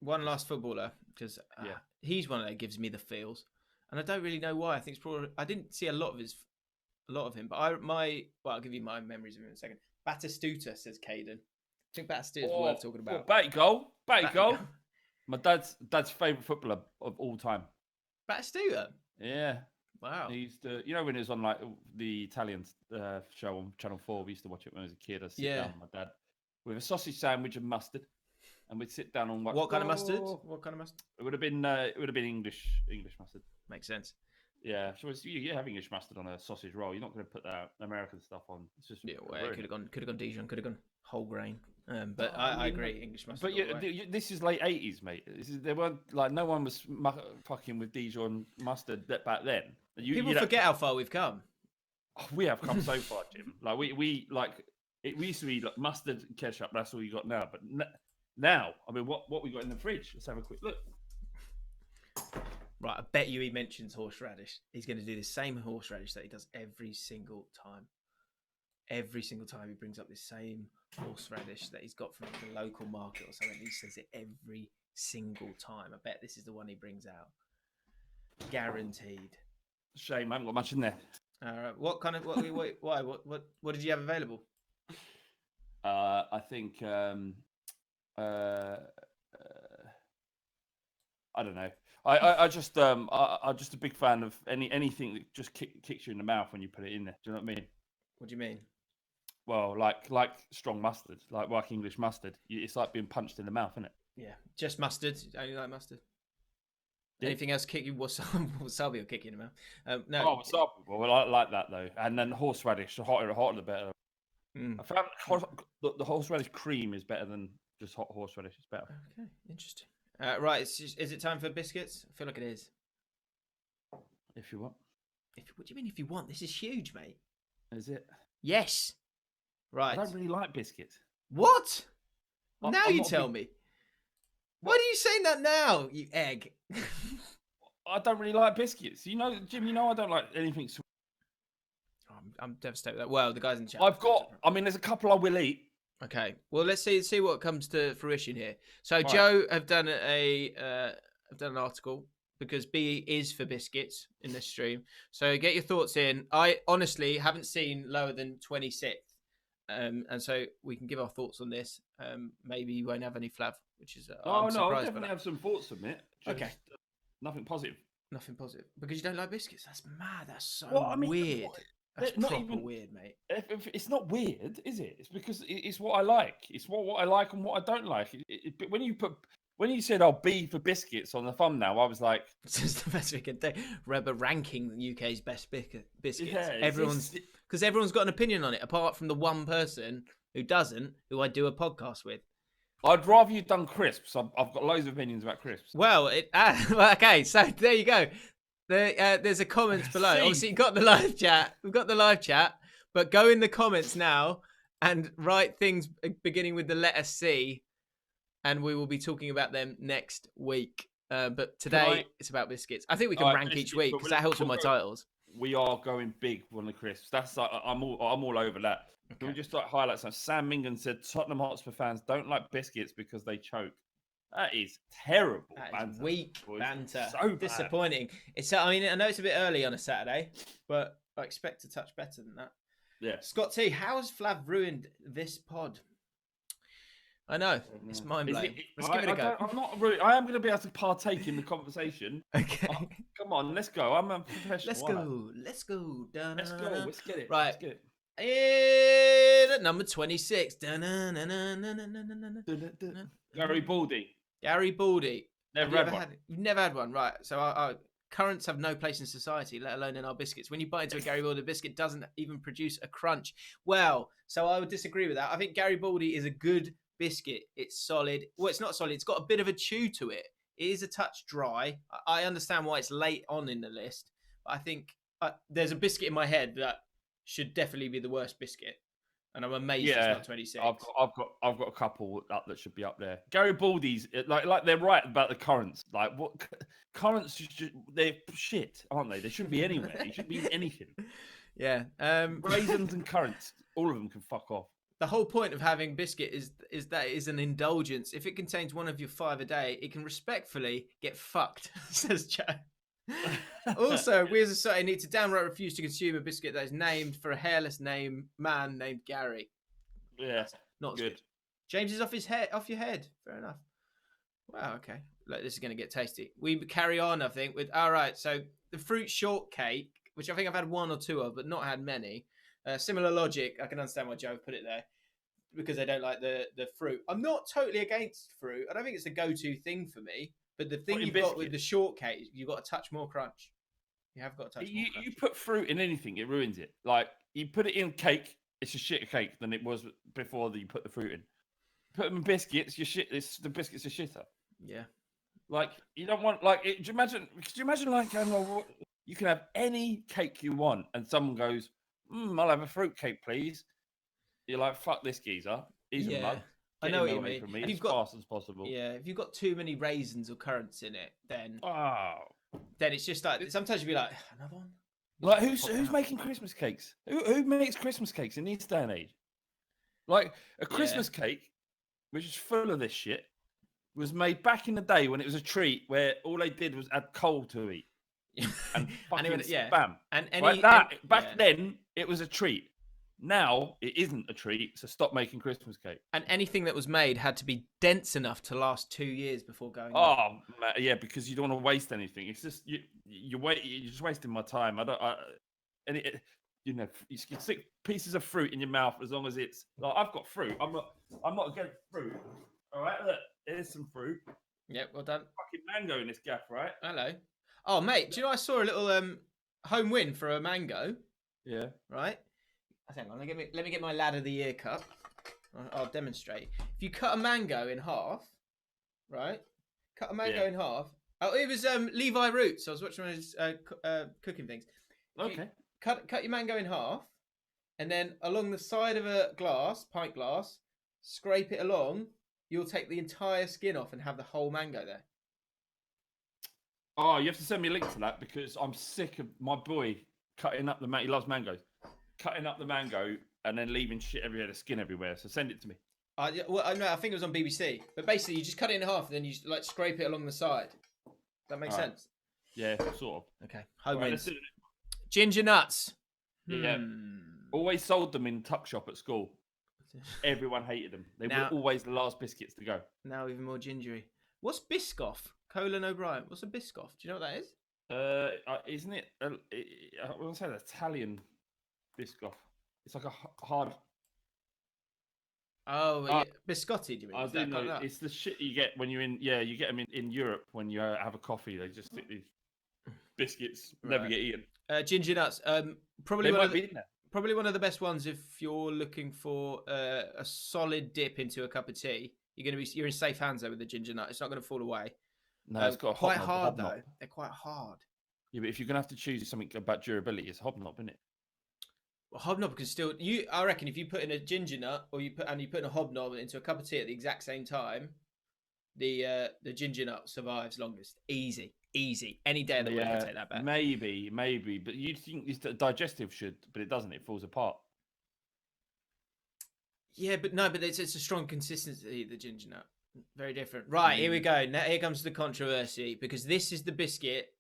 One last footballer because he's one that gives me the feels, and I don't really know why. I think it's probably I didn't see a lot of him, but I'll give you my memories of him in a second. Batistuta, says Caden. I think Batistuta's worth talking about. Batty goal. My dad's favourite footballer of all time. Batistuta? Yeah. Wow. He used to, when it was on like the Italian show on Channel 4, we used to watch it when I was a kid. I'd sit down with my dad with a sausage sandwich and mustard, and we'd sit down and watch. What kind of mustard? What kind of mustard? It would have been English mustard. Makes sense. Yeah, so you have English mustard on a sausage roll. You're not going to put that American stuff on. It's just it could have gone Dijon, could have gone whole grain. But I agree, English mustard. But this is late 80s, mate. There weren't like no one was fucking with Dijon mustard back then. People forget how far we've come. Oh, we have come so far, Jim. Like we used to be like mustard and ketchup. That's all you got now. But now, I mean, what we got in the fridge? Let's have a quick look. Right, I bet you he mentions horseradish. He's going to do the same horseradish that he does every single time. Every single time he brings up the same horseradish that he's got from the local market or something. He says it every single time. I bet this is the one he brings out. Guaranteed. Shame, I haven't got much in there. All right. What kind of why? What did you have available? I think I don't know. I'm just a big fan of anything that just kicks you in the mouth when you put it in there. Do you know what I mean? What do you mean? Well, like strong mustard, like English mustard. It's like being punched in the mouth, isn't it? Yeah, just mustard. Only like mustard. Yeah. Anything else kick you? Wasabi will kick you in the mouth. No. Oh, wasabi. Well, I like that though. And then horseradish. The hotter the better. I found the horseradish cream is better than just hot horseradish. It's better. Okay, interesting. Right, is it time for biscuits? I feel like it is. If you want. What do you mean if you want? This is huge, mate. Is it? Yes. Right. I don't really like biscuits. What? Now I'm you tell me. Why are you saying that now, you egg? I don't really like biscuits. You know, Jim, I don't like anything sweet. I'm devastated with that. Well, the guys in the chat. There's a couple I will eat. Okay. Well, let's see what comes to fruition here. So All Joe have done an article because B is for biscuits in this stream. So get your thoughts in. I honestly haven't seen lower than 26th. And so we can give our thoughts on this. Maybe you won't have any Flav, which is I'll definitely have some thoughts on it. Okay. Nothing positive. Nothing positive because you don't like biscuits. That's mad. That's so weird. That's proper weird, mate. It's not weird, is it? It's because it's what I like. It's what I like and what I don't like. But when you said I'll be for biscuits on the thumbnail, I was like, "This is the best we can do." We're ranking the UK's best biscuits. Yeah, everyone's got an opinion on it, apart from the one person who doesn't, who I do a podcast with. I'd rather you done crisps. I've got loads of opinions about crisps. Well, okay, so there you go. There's a comments below. Obviously, you've got the live chat. We've got the live chat, but go in the comments now and write things beginning with the letter C, and we will be talking about them next week. But today it's about biscuits. I think we can rank each week because that helps with my titles. We are going big on the crisps. That's like I'm all over that. Okay. Can we just highlight some? Sam Mingan said Tottenham Hotspur fans don't like biscuits because they choke. That is terrible. That is weak banter. So disappointing. I know it's a bit early on a Saturday, but I expect to touch better than that. Yeah. Scott T, how has Flav ruined this pod? I know. It's mind blowing. Let's give it a go. I'm not rude. I am going to be able to partake in the conversation. Okay. Come on, let's go. I'm a professional. Let's go. Let's go. Let's get it. Right. Let's get it. At number 26. Gary Baldy. Gary Baldy. Never had one. You've never had one, right? So our currants have no place in society, let alone in our biscuits. When you bite into a Gary Baldy biscuit, it doesn't even produce a crunch. Well, so I would disagree with that. I think Gary Baldy is a good biscuit. It's solid. Well, it's not solid. It's got a bit of a chew to it. It is a touch dry. I understand why it's late on in the list. But I think there's a biscuit in my head that should definitely be the worst biscuit. And I'm amazed it's not 26. I've got a couple that should be up there. Gary Baldy's like they're right about the currants. Like what currants? They're shit, aren't they? They shouldn't be anywhere. They shouldn't be in anything. Yeah. Raisins and currants, all of them can fuck off. The whole point of having biscuit is that it is an indulgence. If it contains one of your 5 a day, it can respectfully get fucked, says Joe. Also, we as a society need to downright refuse to consume a biscuit that is named for a hairless man named Gary. Yeah, not good. James is off your head. Fair enough. Wow. Okay. Look, this is going to get tasty. We carry on, I think. With all right. So the fruit shortcake, which I think I've had 1 or 2 of, but not had many. Similar logic. I can understand why Joe put it there because they don't like the fruit. I'm not totally against fruit. I don't think it's the go-to thing for me. But the thing you've got with the shortcake, you've got a touch more crunch. You have got a touch more crunch. You put fruit in anything, it ruins it. Like, you put it in cake, it's a shitter cake than it was before you put the fruit in. Put them in biscuits, the biscuits are shitter. Yeah. Like, you don't want, like, could you imagine, like, you can have any cake you want, and someone goes, I'll have a fruit cake, please. You're like, fuck this geezer. He's a mug. I know what you mean. As fast as possible. Yeah, if you've got too many raisins or currants in it, then then it's just like sometimes you'll be like, another one. Like who's making Christmas cakes? Who makes Christmas cakes in this day and age? Like a Christmas cake, which is full of this shit, was made back in the day when it was a treat where all they did was add coal to eat and fucking spam. And back then it was a treat. Now it isn't a treat, so stop making Christmas cake. And anything that was made had to be dense enough to last 2 years before going. Yeah, because you don't want to waste anything. It's just you're just wasting my time. You can stick pieces of fruit in your mouth as long as it's like I've got fruit. I'm not against fruit. All right, look, here's some fruit. Yep, well done. Fucking mango in this gaff, right? Hello. Oh, mate, do you know I saw a little home win for a mango? Yeah. Right. Hang on, let me get my lad of the year cup. I'll demonstrate. If you cut a mango in half, right? Cut a mango in half. Oh, it was Levi Roots. I was watching one of his cooking things. Okay. Cut your mango in half, and then along the side of a pint glass, scrape it along. You'll take the entire skin off and have the whole mango there. Oh, you have to send me a link to that because I'm sick of my boy cutting up the mango. He loves mangoes. Cutting up the mango and then leaving shit everywhere, the skin everywhere. So send it to me. I think it was on BBC. But basically, you just cut it in half and then you like scrape it along the side. Does that make sense? Yeah, sort of. Okay. Home wins. Ginger nuts. Yeah. Always sold them in tuck shop at school. Everyone hated them. They were always the last biscuits to go. Now even more gingery. What's Biscoff? Colin O'Brien. What's a Biscoff? Do you know what that is? Isn't it? I want to say the Italian Biscoff. It's like a hard. Oh, biscotti. Do you mean? I do know. It's the shit you get when you're in. Yeah, you get them in Europe when you have a coffee. They just stick these biscuits. Never get eaten. Ginger nuts. Probably one of the best ones if you're looking for a solid dip into a cup of tea. You're in safe hands though with the ginger nut. It's not going to fall away. No, it's got quite hard though. They're quite hard. Yeah, but if you're going to have to choose something about durability, it's hobnob, isn't it? Well, hobnob can still. I reckon if you put in a ginger nut or you put in a hobnob into a cup of tea at the exact same time, the ginger nut survives longest. Easy. Any day of the week, I take that back. Maybe, but you think it's digestive should, but it doesn't. It falls apart. Yeah, but it's a strong consistency. The ginger nut, very different. Right, here we go. Now here comes the controversy because this is the biscuit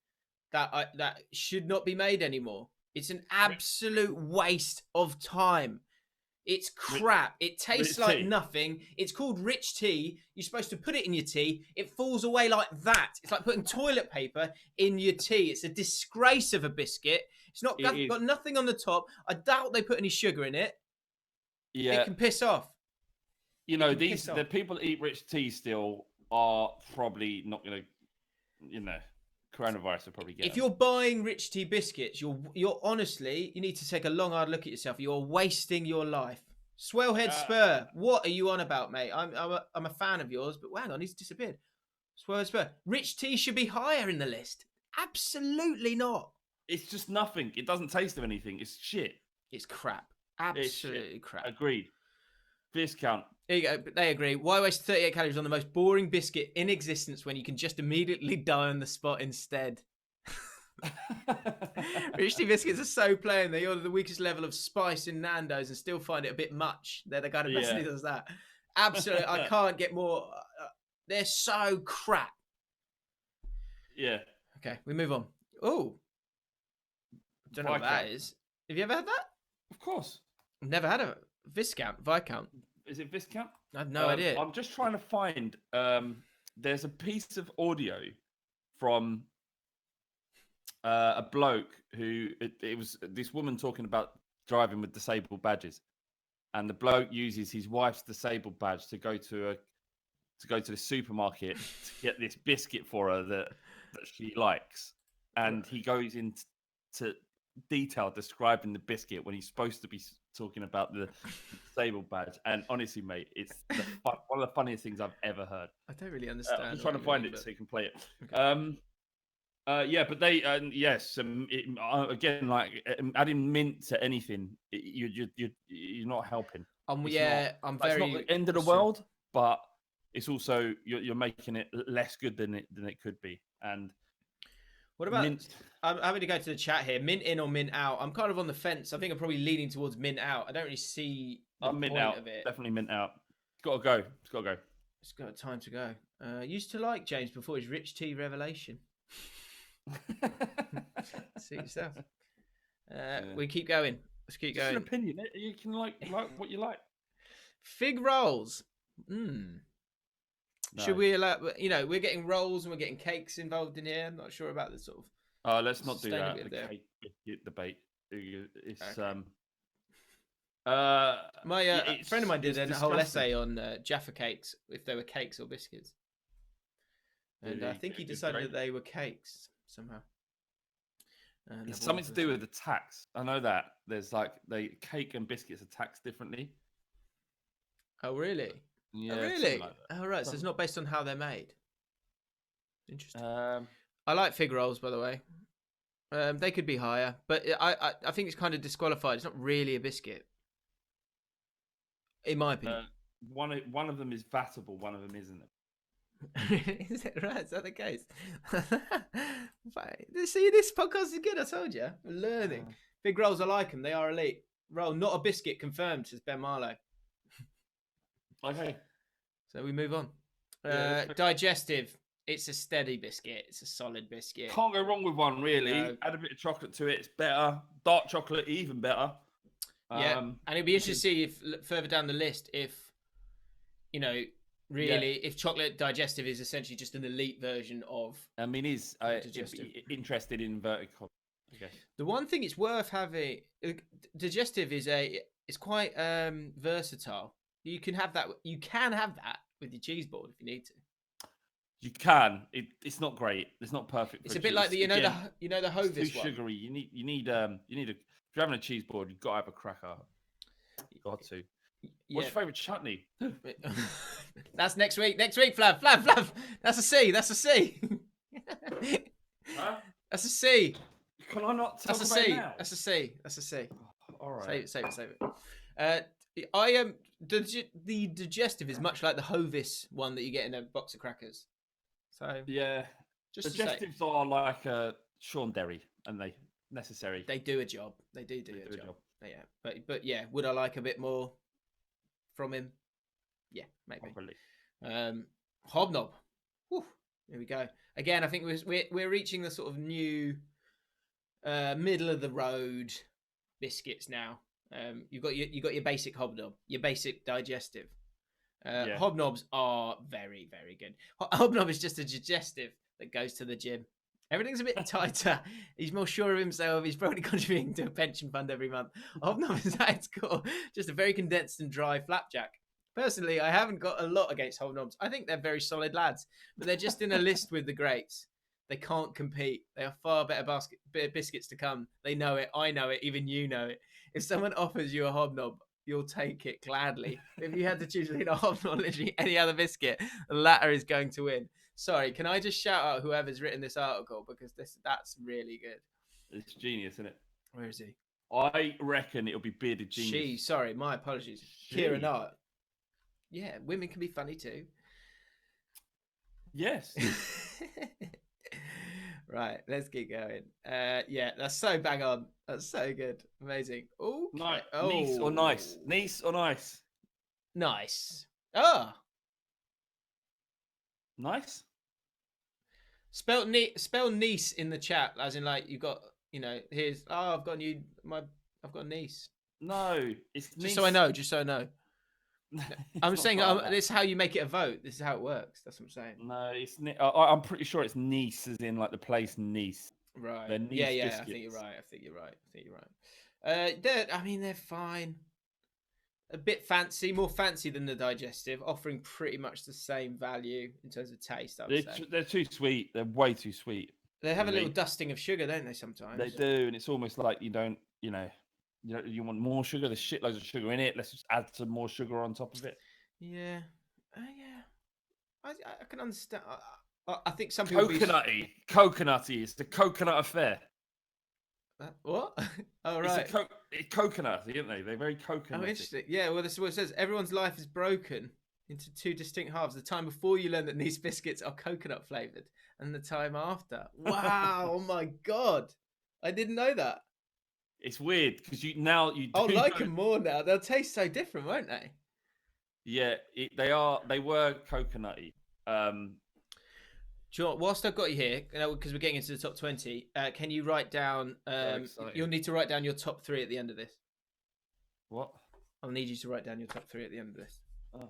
that should not be made anymore. It's an absolute waste of time. It's crap. It tastes like nothing. It's called rich tea. You're supposed to put it in your tea. It falls away like that. It's like putting toilet paper in your tea. It's a disgrace of a biscuit. It's not got nothing on the top. I doubt they put any sugar in it. Yeah. It can piss off. The people that eat rich tea still are probably not going to, coronavirus will probably get If them. you're buying rich tea biscuits, you're honestly, you need to take a long, hard look at yourself. You're wasting your life. Swellhead Spur, what are you on about, mate? I'm a fan of yours, but hang on, he's disappeared. Swellhead Spur, rich tea should be higher in the list. Absolutely not. It's just nothing. It doesn't taste of anything. It's shit. It's crap. Absolutely crap. Agreed. Viscount. There you go. They agree. Why waste 38 calories on the most boring biscuit in existence when you can just immediately die on the spot instead? Rich tea biscuits are so plain. They order the weakest level of spice in Nando's and still find it a bit much. They're the kind of person who does that. Absolutely. I can't get more. They're so crap. Yeah. Okay, we move on. Oh. Don't know what that is. Have you ever had that? Of course. I've never had a Viscount. Is it Viscount? I have no idea. I'm just trying to find. There's a piece of audio from a bloke who it was this woman talking about driving with disabled badges, and the bloke uses his wife's disabled badge to go to the supermarket to get this biscuit for her that she likes, and he goes into detail describing the biscuit when he's supposed to be talking about the disabled badge. And honestly, mate, it's one of the funniest things I've ever heard. I don't really understand. I'm trying to find it so you can play it. Okay. Yeah, but they again, like adding mint to anything, you're not helping. I'm very. It's not the end of the world, but it's also you're making it less good than it could be. And What about? Mint. I'm having to go to the chat here. Mint in or mint out? I'm kind of on the fence. I think I'm probably leaning towards mint out. I don't really see the I'm mint point out. of it. Definitely mint out. It's got to go. It's got to go. It's got time to go. Used to like James before his rich tea revelation. See yourself. We keep going. Let's keep It's going. an opinion. You can like what you like. Fig rolls. No. Should we allow? You know, we're getting rolls and we're getting cakes involved in here. I'm not sure about the sort of. Let's not do that. The there. cake debate. It's Okay. My friend of mine did a whole essay on Jaffa cakes, if they were cakes or biscuits, and I think he decided that they were cakes somehow. It's something to do with the tax. I know that there's like cake and biscuits are taxed differently. Oh really? Yeah. Oh, really? Like oh right. So it's not based on how they're made. Interesting. I like fig rolls, by the way. They could be higher, but I think it's kind of disqualified. It's not really a biscuit, in my opinion. One of them is vatable, one of them isn't. Is it right? Is that the case? See, this podcast is good. I told you. We're learning. Fig rolls, I like them. They are elite. Roll, not a biscuit, confirmed, says Ben Marlowe. Okay. So we move on. Digestive. It's a steady biscuit. It's a solid biscuit. Can't go wrong with one, really. No. Add a bit of chocolate to it. It's better. Dark chocolate, even better. Yeah. And it'd be interesting to see if further down the list, if, you know, really, if chocolate digestive is essentially just an elite version of. I mean, he's interested in vertical, I guess. The one thing it's worth having, digestive is quite versatile. You can have that. You can have that with your cheese board if you need to. You can. It's not great. It's not perfect. It's a bit like the the Hovis it's too sugary. You need a. If you're having a cheese board, you've got to have a cracker. Got to. What's your favourite chutney? That's next week. Next week, Flav. That's a C. That's a C. Huh? That's a C. Can I not talk That's about a C. it now? That's a C. That's a C. All right. Save it. I am the digestive is much like the Hovis one that you get in a box of crackers. So yeah, just digestives are like Sean Derry, and they necessary. They do a job. They do a job. Yeah, but yeah, would I like a bit more from him? Yeah, maybe. Probably. Hobnob. Whew, here we go. Again, I think we're reaching the sort of new middle of the road biscuits now. You got your basic hobnob, your basic digestive. Hobnobs are very, very good. Hobnob is just a digestive that goes to the gym. Everything's a bit tighter. He's more sure of himself. He's probably contributing to a pension fund every month. Hobnob is at its core just a very condensed and dry flapjack. Personally, I haven't got a lot against Hobnobs. I think they're very solid lads, but they're just in a list with the greats. They can't compete. They are far better biscuits to come. They know it. I know it. Even you know it. If someone offers you a Hobnob, you'll take it gladly. If you had to choose between a Hobnob or literally any other biscuit, the latter is going to win. Sorry, can I just shout out whoever's written this article, because that's really good. It's genius, isn't it? Where is he? I reckon it'll be Bearded Genius. She, sorry, my apologies. Kira Nart. Yeah, women can be funny too. Yes. Right, let's keep going. Yeah, that's so bang on. That's so good. Amazing. Ooh, nice. Nice or nice? Nice or nice? Nice. Ah. Nice. Spell niece in the chat, as in like you've got, here's I've got a niece. No, it's just so I know. I'm saying this is how you make it a vote. This is how it works. That's what I'm saying. No, I'm pretty sure it's Nice, as in like the place Nice. Right. Nice yeah. biscuits. I think you're right. They're fine. A bit fancy, more fancy than the digestive, offering pretty much the same value in terms of taste. They're too sweet. They're way too sweet. They have a little dusting of sugar, don't they? Sometimes they do, and it's almost like you want more sugar. There's shitloads of sugar in it. Let's just add some more sugar on top of it. Yeah, I can understand. I think some people coconutty. It's the coconut affair. What? Oh, right. It's coconutty, aren't they? They're very coconutty. Oh, interesting. Yeah, well, this is what it says. Everyone's life is broken into two distinct halves. The time before you learn that these biscuits are coconut flavoured and the time after. Wow. Oh, my God. I didn't know that. It's weird because you do I'll like know- them more now. They'll taste so different, won't they? Yeah, they were coconutty. Do you know what, whilst I've got you here, because we're getting into the top 20, can you write down, exciting. you'll need to write down your top 3 at the end of this. What? I'll need you to write down your top 3 at the end of this. Oh,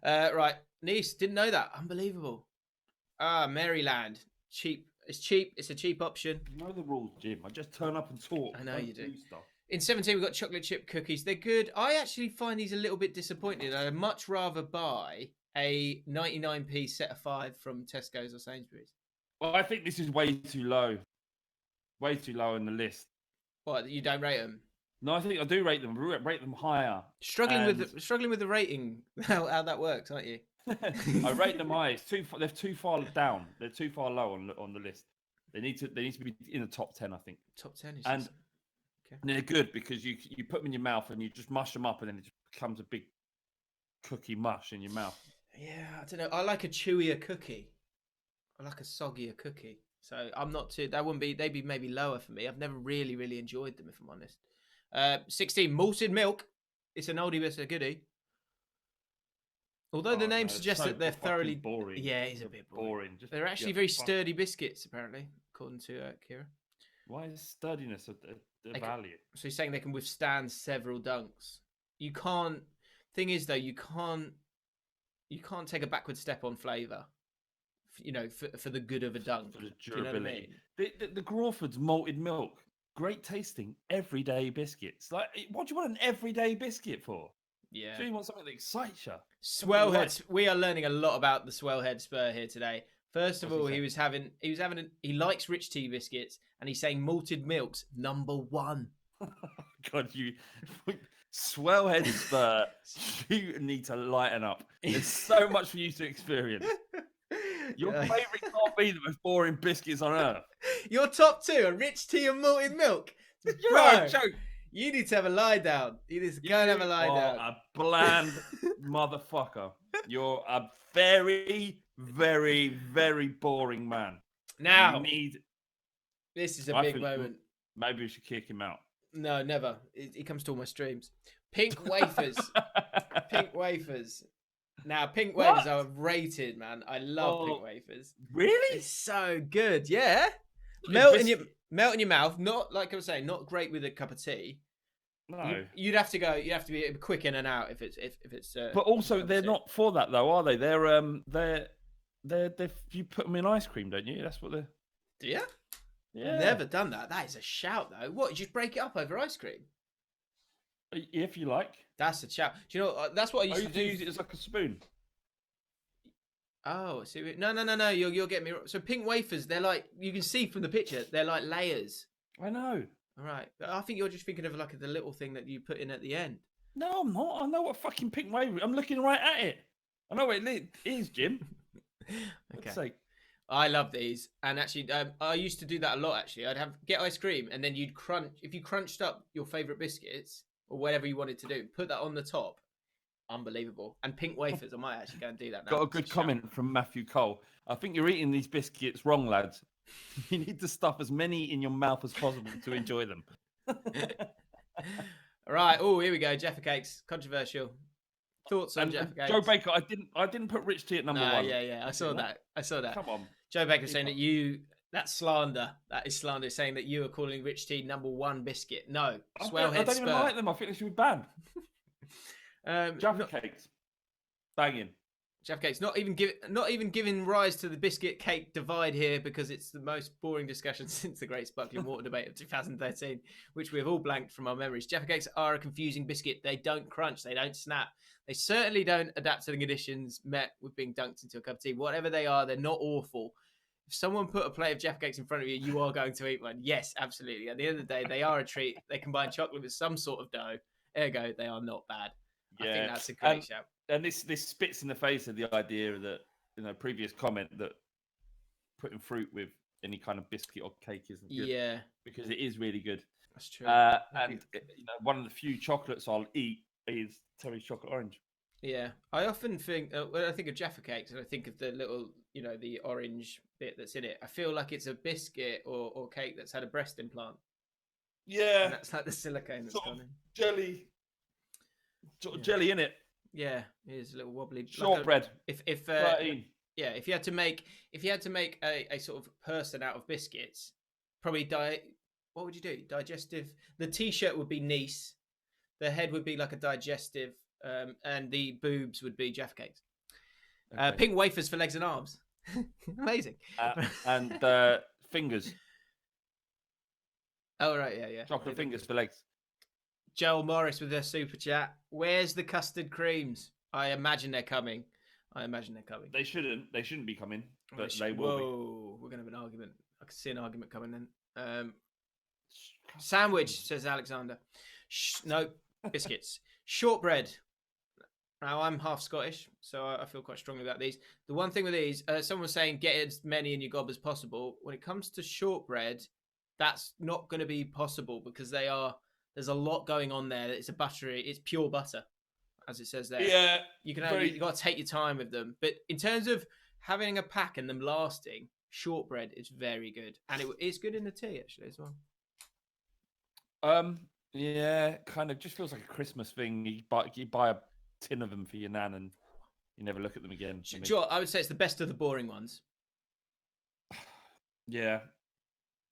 Right. Nice. Didn't know that. Unbelievable. Maryland. Cheap. It's cheap. It's a cheap option. you know the rules, Jim. I just turn up and talk. I know Don't you do. Stuff. In 17, we've got chocolate chip cookies. They're good. I actually find these a little bit disappointing. I'd much rather buy a 99p set of 5 from Tesco's or Sainsbury's. Well, I think this is way too low. Way too low on the list. What, you don't rate them? No, I think I do rate them. Rate them higher. Struggling with the rating. How that works, aren't you? I rate them high. They're too far down. They're too far low on the list. They need to be in the top 10, I think. Top 10 is and they're good because you put them in your mouth and you just mush them up and then it just becomes a big cookie mush in your mouth. Yeah, I don't know. I like a chewier cookie. I like a soggier cookie. So I'm not too. That wouldn't be. They'd be maybe lower for me. I've never really enjoyed them, if I'm honest. 16 malted milk. It's an oldie, but it's a goodie. Although the name suggests that they're thoroughly boring. Yeah, it's a bit boring. They're actually very sturdy biscuits, apparently, according to Kira. Why is sturdiness a value? So he's saying they can withstand several dunks. You can't. Thing is, though, you can't take a backward step on flavour. You know, for the good of a dunk. For the durability. You know what I mean? The Crawford's malted milk, great tasting, everyday biscuits. Like, what do you want an everyday biscuit for? Yeah. Do you want something that excites you? Swellhead. We are learning a lot about the Swellhead Spur here today. First of all, he likes rich tea biscuits, and he's saying malted milk's number 1. God, you Swellhead Spur, you need to lighten up. There's so much for you to experience. Your favourite can't be the most boring biscuits on earth. Your top 2 are rich tea and malted milk. Bro, joke. You need to have a lie down. You need to go and have a lie down. A bland motherfucker. You're a very, very boring man. Now, this is a big moment. Maybe we should kick him out. No, never. He comes to all my streams. Pink wafers. Pink wafers. Now, pink wafers are rated, man. I love pink wafers. Really? It's so good. Yeah. Melt in your mouth. Not, like I was saying, not great with a cup of tea. No. You'd have to be quick in and out if it's. But also, they're not for that though, are they? They're you put them in ice cream, don't you? That's what they're. Do you? Yeah. Never done that. That is a shout, though. What? You just break it up over ice cream? If you like. That's a shout. Do you know? That's what I used to do. Use it as like a spoon. Oh, see, no. You'll get me wrong. So pink wafers, they're like, you can see from the picture, they're like layers. I know. All right, I think you're just thinking of like the little thing that you put in at the end. No, I'm not. I know what fucking pink wafer. I'm looking right at it. I know what it is, Jim. Okay. I love these, and actually, I used to do that a lot. Actually, I'd get ice cream, and then you'd crunch. If you crunched up your favorite biscuits or whatever you wanted to do, put that on the top. Unbelievable. And pink wafers. I might actually go and do that now. Got a good comment from Matthew Cole. I think you're eating these biscuits wrong, lads. You need to stuff as many in your mouth as possible to enjoy them. Right. Oh, here we go. Jaffa cakes. Controversial. Thoughts on Jaffa cakes? Joe Baker, I didn't put rich tea at number 1. Yeah. I saw that. Come on. Joe Baker saying that that's slander. That is slander, saying that you are calling rich tea number 1 biscuit. No. I don't even like them. I think they should be banned. Jaffa cakes. Banging. Jaffa cakes. Not even giving rise to the biscuit cake divide here, because it's the most boring discussion since the Great Sparkling Water debate of 2013, which we have all blanked from our memories. Jaffa cakes are a confusing biscuit. They don't crunch. They don't snap. They certainly don't adapt to the conditions met with being dunked into a cup of tea. Whatever they are, they're not awful. If someone put a plate of Jaffa cakes in front of you, you are going to eat one. Yes, absolutely. At the end of the day, they are a treat. They combine chocolate with some sort of dough. Ergo, they are not bad. Yeah. I think that's a great shout. And this spits in the face of the idea that, previous comment that putting fruit with any kind of biscuit or cake isn't good. Yeah. Because it is really good. That's true. And one of the few chocolates I'll eat is Terry's chocolate orange. Yeah, I often think when I think of Jaffa cakes, and I think of the little, the orange bit that's in it. I feel like it's a biscuit or cake that's had a breast implant, and Yeah, that's like the silicone that's sort gone of in. jelly, sort of Yeah, jelly in it. yeah, it is a little wobbly, like a Shortbread, if 13. yeah, if you had to make a sort of person out of biscuits, probably what would you do? Digestive. The T-shirt would be Nice. The head would be like a digestive, and the boobs would be Jaffa cakes. Okay. Pink wafers for legs and arms. Amazing. And fingers, Oh right, yeah. chocolate fingers for legs. Joel Morris with their super chat. Where's the custard creams? I imagine they're coming. They shouldn't be coming, but they will Whoa, we're gonna have an argument. I can see an argument coming then. Sandwich, says Alexander. No, biscuits. Shortbread. Now, I'm half Scottish, so I feel quite strongly about these. The one thing with these, someone was saying get as many in your gob as possible. When it comes to shortbread, that's not going to be possible because there's a lot going on there. It's it's pure butter, as it says there. Yeah. You got to take your time with them. But in terms of having a pack and them lasting, shortbread is very good. And it's good in the tea, actually, as well. Yeah, kind of just feels like a Christmas thing. You buy a tin of them for your nan and you never look at them again. Sure, I would say it's the best of the boring ones. Yeah.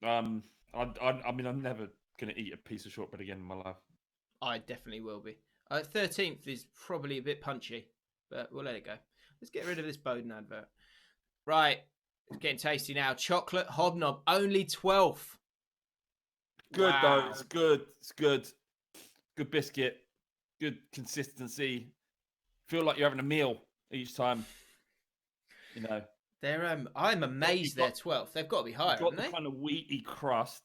I mean, I'm never going to eat a piece of shortbread again in my life. I definitely will be. 13th is probably a bit punchy, but we'll let it go. Let's get rid of this Bowden advert. Right, it's getting tasty now. Chocolate hobnob, only 12th. Good though, it's good. It's good. Good biscuit. Good consistency. Feel like you're having a meal each time. They're I'm amazed they're 12th. They've got to be higher, You've got haven't the they? kind of wheaty crust,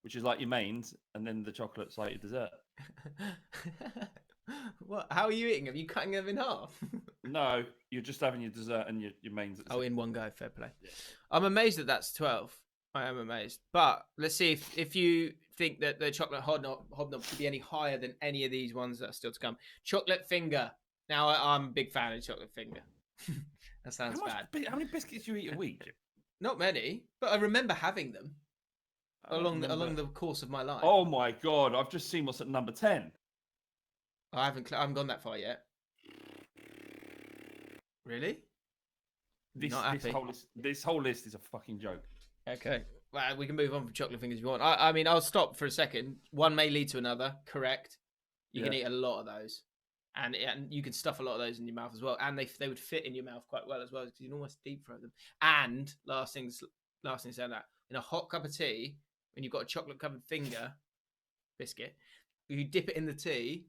which is like your mains, and then the chocolate's like your dessert. What? How are you eating? Have you cutting them in half? No, you're just having your dessert and your mains. In one go. Fair play. Yeah. I'm amazed that that's 12. I am amazed. But let's see if you think that the chocolate hobnob should be any higher than any of these ones that are still to come. Chocolate finger. Now, I'm a big fan of chocolate finger. That sounds bad. How many biscuits do you eat a week? Not many, but I remember having them along the course of my life. Oh my God, I've just seen what's at number 10. I haven't gone that far yet. Really? This whole list is a fucking joke. Okay. Well, we can move on from chocolate fingers if you want. I mean, I'll stop for a second. One may lead to another. Correct. You can eat a lot of those, and you can stuff a lot of those in your mouth as well. And they would fit in your mouth quite well as well because you can almost deep fry them. And last thing saying that, in a hot cup of tea, when you've got a chocolate covered finger biscuit, you dip it in the tea,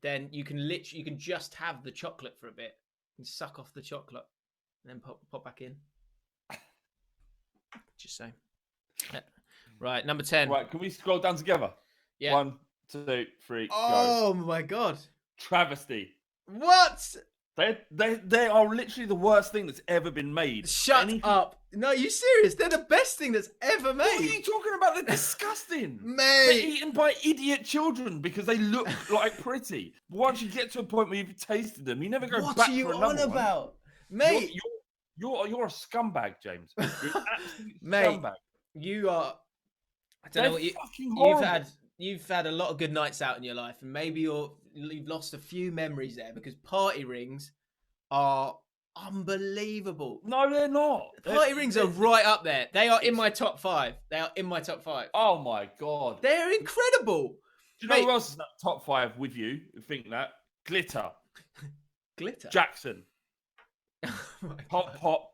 then you can just have the chocolate for a bit and suck off the chocolate, and then pop back in. Just saying. Right, number 10. Right, can we scroll down together? Yeah. 1, 2, 3, Oh go. my God. Travesty. What? They are literally the worst thing that's ever been made. Shut up. No, are you serious? They're the best thing that's ever made. What are you talking about? They're disgusting. Mate. They're eaten by idiot children because they look like pretty. Once you get to a point where you've tasted them, you never go back for another one. What are you on about? Mate. You're a scumbag, James. You're an absolute Mate, scumbag. You are. I don't know what you've had a lot of good nights out in your life, and maybe you've lost a few memories there because party rings are unbelievable. No, they're not. Party rings are right up there. They are in my top 5. Oh my God. They're incredible. Do you know who else is in that top 5 with you? Who think that? Glitter. Glitter. Jackson. Pop.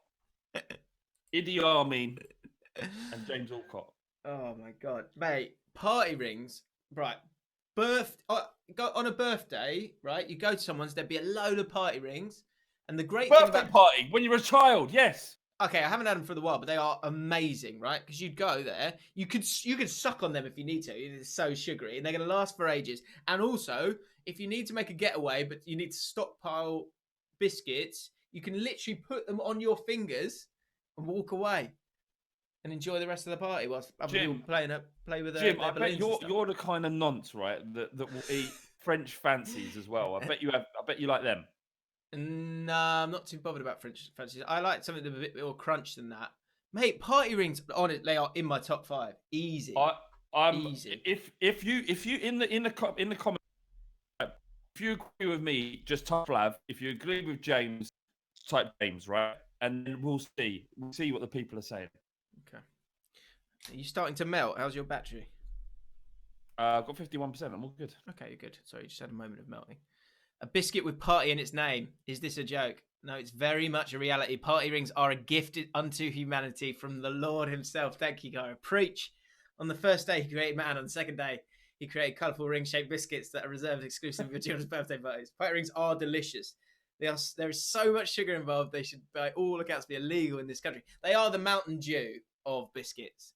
Idi Amin. And James Allcott. Oh my God, mate! Party rings, right? Go on a birthday, right? You go to someone's, there'd be a load of party rings, and the great birthday party when you're a child, yes. Okay, I haven't had them for a while, but they are amazing, right? Because you'd go there, you could suck on them if you need to. It's so sugary, and they're going to last for ages. And also, if you need to make a getaway, but you need to stockpile biscuits, you can literally put them on your fingers and walk away. And enjoy the rest of the party whilst other people play with Jim, I bet you're the kind of nonce, right? That will eat French fancies as well. I bet you like them. No, I'm not too bothered about French fries. I like something a bit more crunch than that. Mate, party rings on it. They are in my top 5. Easy. Easy. If you in the comment, if you agree with me, just type Flav. If you agree with James, type James, right? And then we'll see what the people are saying. Okay. Are you starting to melt? How's your battery? I've got 51%. I'm all good. Okay, you're good. Sorry, you just had a moment of melting. A biscuit with party in its name. Is this a joke? No, it's very much a reality. Party rings are a gift unto humanity from the Lord himself. Thank you, Guy. Preach. On the first day, he created man. On the second day, he created colourful ring-shaped biscuits that are reserved exclusively for children's birthday parties. Party rings are delicious. There is so much sugar involved. They should, by all accounts, be illegal in this country. They are the Mountain Dew of biscuits.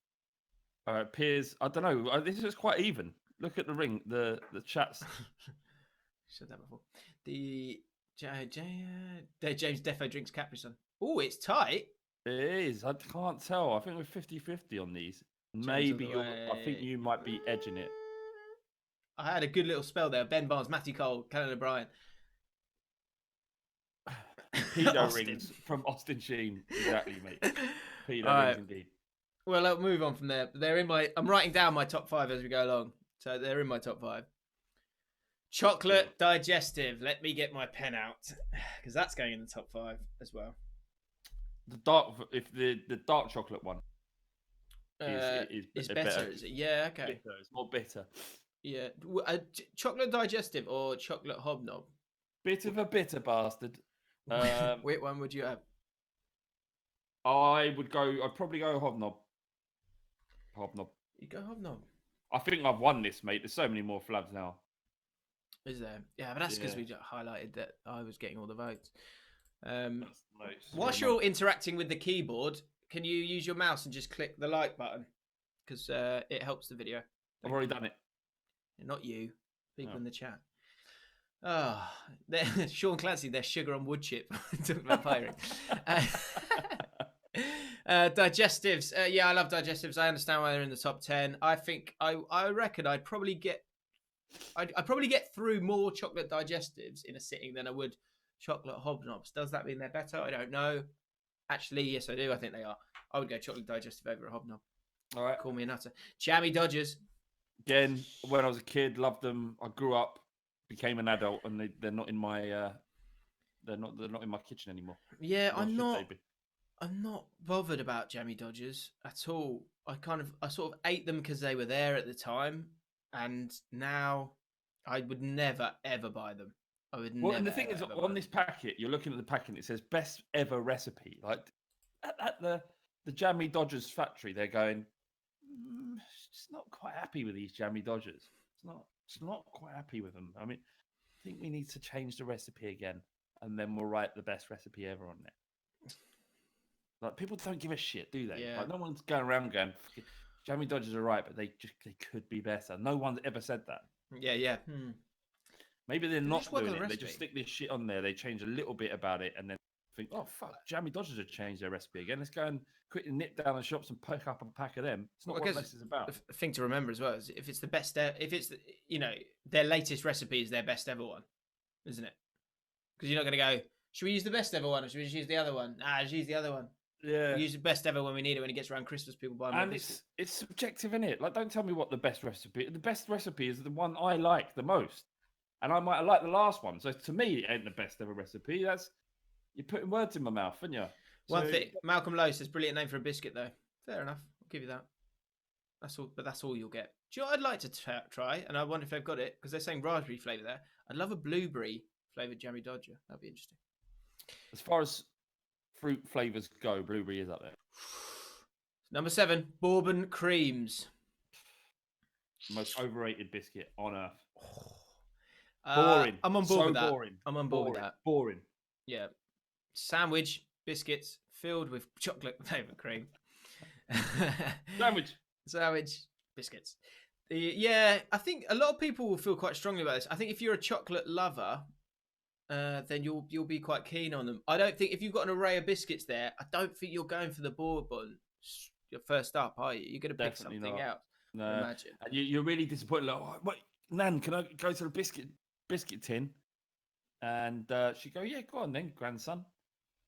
All right, Piers. I don't know. This is quite even. Look at the ring. The chats. Said that before. The James Defo drinks Capri Sun. Oh, it's tight. It is. I can't tell. I think we're 50-50 on these. Maybe I think you might be edging it. I had a good little spell there. Ben Barnes, Matthew Cole, Callan O'Brien. Pedo rings from Austin Sheen. Exactly, mate. Pedo rings indeed. Well, I'll move on from there. They're in my. I'm writing down my top 5 as we go along, so they're in my top 5. Chocolate digestive. Let me get my pen out because that's going in the top 5 as well. The dark chocolate one is better. Is it? Yeah, okay. Bitter. It's more bitter. Yeah, chocolate digestive or chocolate hobnob. Bit of a bitter bastard. Which one would you have? I'd probably go hobnob. You go hobnob. I think I've won this, mate. There's so many more Flavs now. Is there? Yeah, but that's because we just highlighted that I was getting all the votes. Whilst you're interacting with the keyboard, can you use your mouse and just click the like button? Because it helps the video. I've already done it. Not you. People in the chat. Oh, Sean Clancy, they're sugar on wood chip. Talking about firing. Digestives. Yeah, I love digestives. I understand why they're in the top 10. I think I reckon I'd probably get through more chocolate digestives in a sitting than I would chocolate hobnobs. Does that mean they're better? I don't know. Actually, yes, I do. I think they are. I would go chocolate digestive over a hobnob. All right. Call me a nutter. Jammy Dodgers. Again, when I was a kid, loved them. I grew up, became an adult, and they're not in my they're not in my kitchen anymore. Yeah, I'm not bothered about Jammy Dodgers at all. I sort of ate them because they were there at the time, and now I would never ever buy them. I would never. Well, and the thing is, on this packet, you're looking at the packet, it says best ever recipe. Like at the Jammy Dodgers factory, they're going, just not quite happy with these Jammy Dodgers. It's not quite happy with them. I mean, I think we need to change the recipe again, and then we'll write the best recipe ever on it. Like, people don't give a shit, do they? Yeah. Like, no one's going around going, Jammy Dodgers are right, but they could be better. No one's ever said that. Yeah. Maybe they're not doing it. They just stick this shit on there. They change a little bit about it, and then think, oh fuck, Jammy Dodgers have changed their recipe again. Let's go and quickly nip down the shops and pick up a pack of them. It's not what this is about. The thing to remember as well is if it's the best, if it's their latest recipe is their best ever one, isn't it? Because you're not going to go, should we use the best ever one or should we just use the other one? Just use the other one. Yeah. We use the best ever when we need it. When it gets around Christmas, people buy more. And it's subjective, isn't it? Like, don't tell me what the best recipe. The best recipe is the one I like the most, and I might have liked the last one. So to me, it ain't the best ever recipe. You're putting words in my mouth, aren't you? One thing, Malcolm Lowe says, brilliant name for a biscuit, though. Fair enough. I'll give you that. That's all, but that's all you'll get. Do you know what I'd like to try? And I wonder if they've got it because they're saying raspberry flavour there. I'd love a blueberry flavoured Jammy Dodger. That'd be interesting. As far as fruit flavours go, blueberry is up there. Number 7, Bourbon Creams. Most overrated biscuit on earth. Boring. I'm on board with that. Boring. I'm on board with that. Boring. Yeah. Sandwich biscuits filled with chocolate flavoured cream. Sandwich biscuits. I think a lot of people will feel quite strongly about this. I think if you're a chocolate lover, then you'll be quite keen on them. I don't think if you've got an array of biscuits there, I don't think you're going for the bourbon. You're first up, are you? You're going to pick something else. No. Imagine. And you're really disappointed. Like, wait, Nan, can I go to the biscuit tin? And she'd go, yeah, go on then, grandson.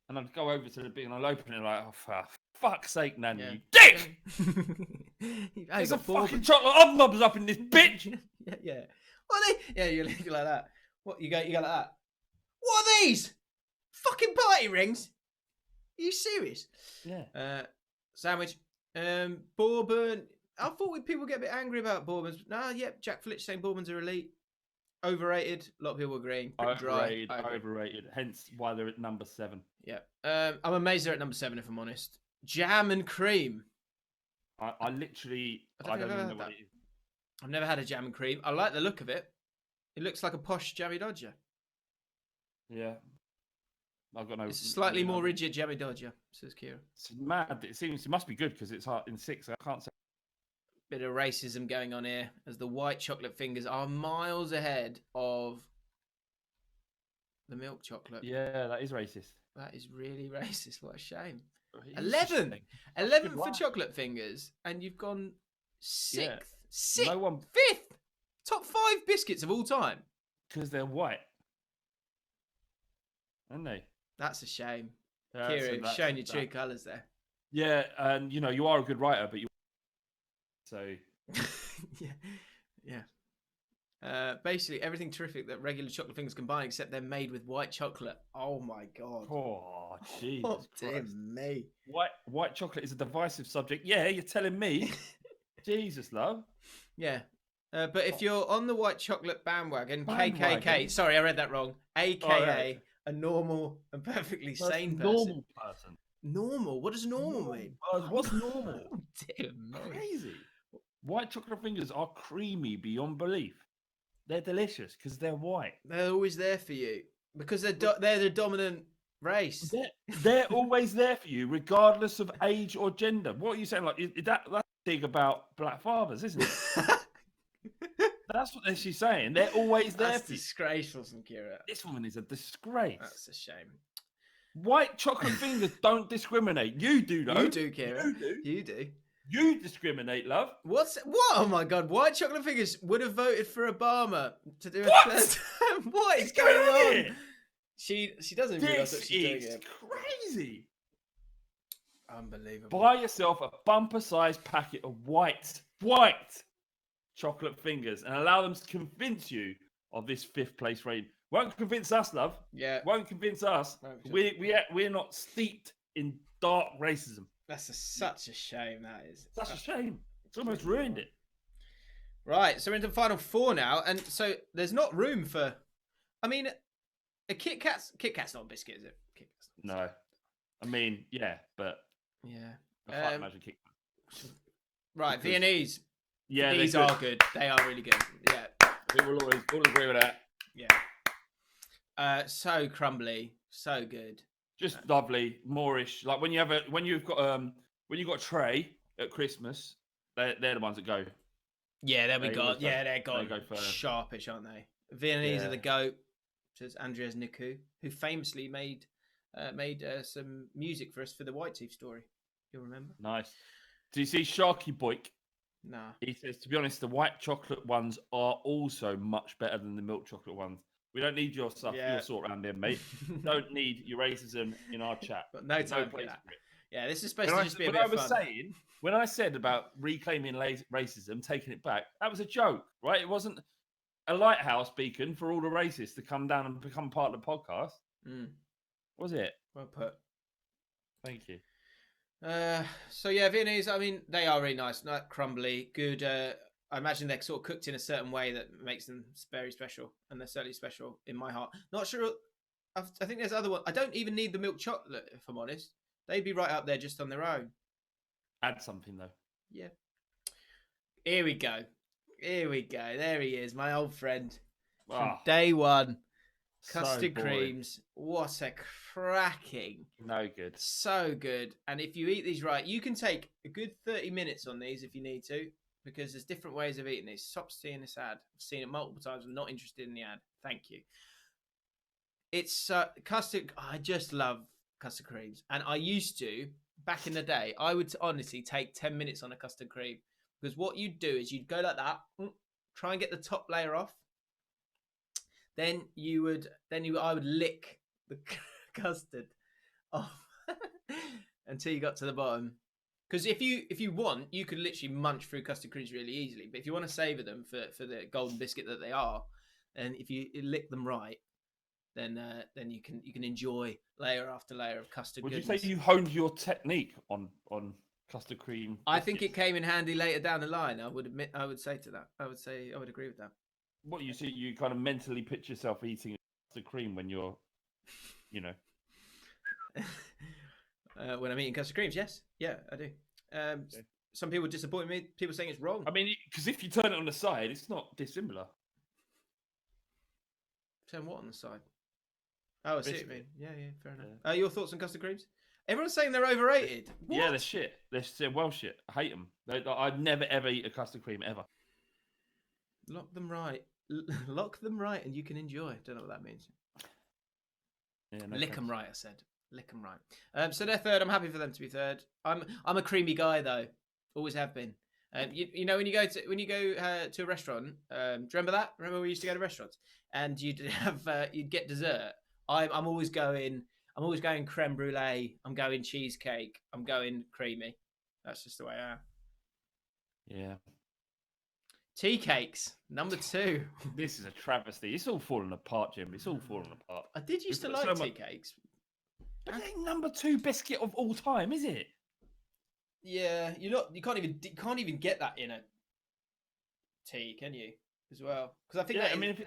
And I'd go over to the bin and I'd open it like, oh, for fuck's sake, Nan, you dick! There's a fucking chocolate hobnobs up in this bitch! yeah. What are they? Yeah, you look like that. What, you go like that? What are these? Fucking party rings? Are you serious? Yeah. Sandwich. Bourbon. I thought people get a bit angry about bourbons. Nah, yep. Jack Flitch saying bourbons are elite. Overrated. A lot of people agreeing. Overrated. Hence why they're at number 7. Yeah. I'm amazed they're at number 7, if I'm honest. Jam and cream. I don't even know what it is. I've never had a jam and cream. I like the look of it. It looks like a posh jammy dodger. Yeah. I've got no. It's a slightly more rigid jammy dodger, says Kira. It's mad. It must be good because it's hard in 6. I can't say. Bit of racism going on here as the white chocolate fingers are miles ahead of the milk chocolate. Yeah, that is racist. That is really racist. What a shame. 11 for chocolate fingers, and you've gone 6th. Yeah. 6th. No one... 5th. Top 5 biscuits of all time. Because they're white. Aren't they? That's a shame. Yeah, Kira, showing your true colours there. Yeah, and you are a good writer, but you. So. yeah. Basically, everything terrific that regular chocolate fingers combine, except they're made with white chocolate. Oh my god. Oh, Jesus oh, dear Christ. me. White chocolate is a divisive subject. Yeah, you're telling me. Jesus, love. Yeah. But if you're on the white chocolate bandwagon, KKK. Sorry, I read that wrong. AKA a normal and perfectly sane person. Normal person. Normal? What does normal mean? What's normal? Oh, dear me. Crazy. White chocolate fingers are creamy beyond belief. They're delicious because they're white. They're always there for you because they're the dominant race. They're always there for you, regardless of age or gender. What are you saying? Like that's the thing about black fathers, isn't it? That's what she's saying. They're always there for you. Disgraceful, Kira. This woman is a disgrace. That's a shame. White chocolate fingers don't discriminate. You do, though. You do, Kira. You do. You discriminate, love. What? Oh my God! White chocolate fingers would have voted for Obama to do a third term. What is going on? She doesn't realise that she's doing it. This is crazy. Unbelievable. Buy yourself a bumper-sized packet of white chocolate fingers and allow them to convince you of this 5th place rating. Won't convince us, love. Yeah. Won't convince us. We're not steeped in dark racism. That's such a shame. That is such a shame. It's almost ruined it. Right, so we're into the final 4 now, and so there's not room for. I mean, a Kit Kat's not a biscuit, is it? Kit Kat's no. I mean, yeah, but I can't imagine Kit Kat. Right, Viennese. Yeah, these are good. They are really good. Yeah, we will always all agree with that. Yeah. So crumbly, so good. Just lovely, Moorish. Like when you've got a tray at Christmas, they're the ones that go. Yeah, there we go. Yeah, they're gone. They go first. Sharpish, aren't they? Viennese are the goat, says Andres Niku, who famously made some music for us for the White Teeth story. You'll remember. Nice. Do you see Sharky Boyk? No. He says, to be honest, the white chocolate ones are also much better than the milk chocolate ones. We don't need your stuff, your sort around here, mate. Don't need your racism in our chat. But no time for that. Yeah, this is supposed to just be a bit of fun. When I said about reclaiming racism, taking it back, that was a joke, right? It wasn't a lighthouse beacon for all the racists to come down and become part of the podcast. Was it? Well put. Thank you. So yeah, Viennese, I mean, they are really nice, not crumbly, good. I imagine they're sort of cooked in a certain way that makes them very special, and they're certainly special in my heart. Not sure. I think there's other one. I don't even need the milk chocolate, if I'm honest. They'd be right up there just on their own. Add something though. Yeah. Here we go. There he is, my old friend from day one. Custard creams. What a cracking. No good. So good. And if you eat these right, you can take a good 30 minutes on these if you need to, because there's different ways of eating these. Stop seeing this ad. I've seen it multiple times. I'm not interested in the ad. Thank you. It's custard. I just love custard creams. And I used to, back in the day, I would honestly take 10 minutes on a custard cream, because what you'd do is you'd go like that, try and get the top layer off. then I would lick the custard off until you got to the bottom. Because if you want, you could literally munch through custard creams really easily. But if you want to savour them for the golden biscuit that they are, and if you lick them right, then you can enjoy layer after layer of custard. Would goodness. you say you honed your technique on custard cream? I think it came in handy later down the line. I would say to that. I would agree with that. What you see, you kind of mentally picture yourself eating custard cream when you're, When I'm eating custard creams, yes, yeah, I do. Okay. Some people disappoint me. People saying it's wrong. I mean, because if you turn it on the side, it's not dissimilar. Turn what on the side? Oh, I see what you mean. Yeah, fair enough. Your thoughts on custard creams? Everyone's saying they're overrated. What? Yeah, they're shit. They're well shit. I hate them. I'd never ever eat a custard cream ever. Lock them right. Lock them right, and you can enjoy. Don't know what that means. Yeah, no Lick them right, I said. Lick them right. So they're third. I'm happy for them to be third. I'm a creamy guy though. Always have been. You know when you go to a restaurant. Do you remember that? Remember we used to go to restaurants and you'd get dessert. I'm always going creme brulee. I'm going cheesecake. I'm going creamy. That's just the way I am. Yeah. Tea cakes, number 2. This is a travesty. It's all falling apart, Jim. It's all falling apart. I did used to like tea cakes. But it ain't number 2 biscuit of all time, is it? Yeah, you can't even get that in a tea, can you? As well, because I think. Yeah, I mean, if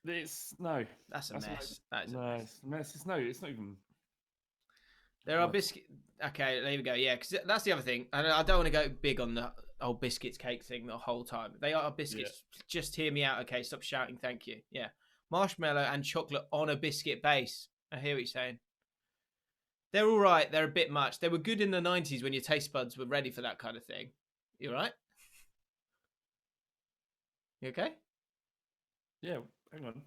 it's no. That's a mess. That is a mess. It's not even. There are biscuits. Okay, there we go. Yeah, because that's the other thing. I don't want to go big on the whole biscuits cake thing the whole time. They are biscuits. Yeah. Just hear me out, okay? Stop shouting. Thank you. Yeah, marshmallow and chocolate on a biscuit base. I hear what you're saying. They're all right. They're a bit much. They were good in the 90s when your taste buds were ready for that kind of thing. You all right? You okay? Yeah, hang on.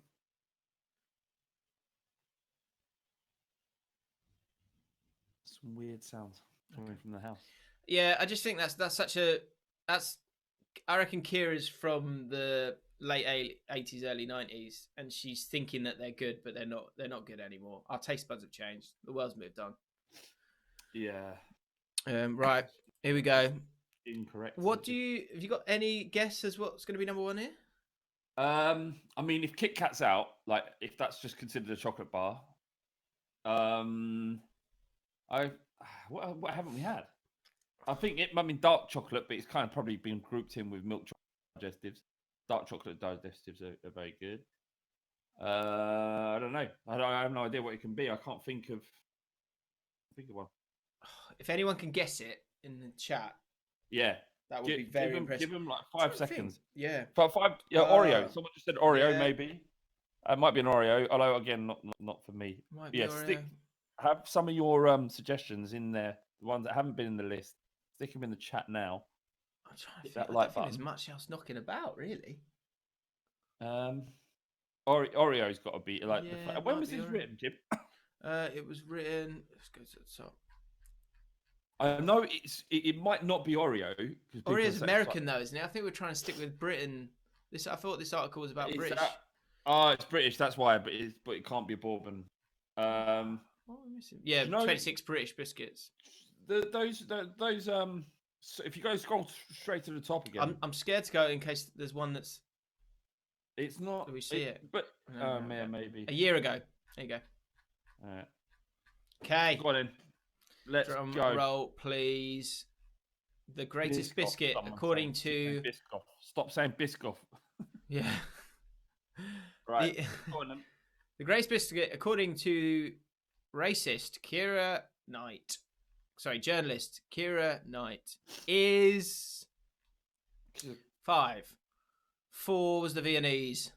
Some weird sounds coming from the house. Yeah, I just think that's I reckon Kira's from the late 80s, early 90s, and she's thinking that they're good, but they're not good anymore. Our taste buds have changed. The world's moved on. Yeah. Right, here we go. Incorrect. Have you got any guess as what's going to be number 1 here? I mean, if Kit Kat's out, like if that's just considered a chocolate bar, what haven't we had? I think dark chocolate, but it's kind of probably been grouped in with milk chocolate digestives. Dark chocolate digestives are very good. I don't know. I have no idea what it can be. I can't think of one. If anyone can guess it in the chat, yeah, that would be very impressive. Give them like 5 seconds. Yeah, 5. Yeah, Oreo. Someone just said Oreo, maybe. It might be an Oreo, although again, not for me. Have some of your suggestions in there. The ones that haven't been in the list. Stick them in the chat now. I'm trying to think. I don't think there's much else knocking about, really. Oreo's got to be like. When was this written, Jim? It was written. Let's go to the top. I know it might not be Oreo. Oreo's American though, isn't it? I think we're trying to stick with Britain. I thought this article was about British. It's British. That's why, but it can't be a bourbon. What are we missing? Yeah, 26 British biscuits. Those if you go scroll straight to the top again. I'm scared to go in case there's one that's. It's not. Do we see it? But maybe a year ago. There you go. All right. Okay. Go on in. Let's Drum go. roll, please. The greatest biscuit, according to. Biscoff. Stop saying Biscoff. Yeah. Right. Go on then. The greatest biscuit, according to journalist Kira Knight, is 5. 4 was the Viennese.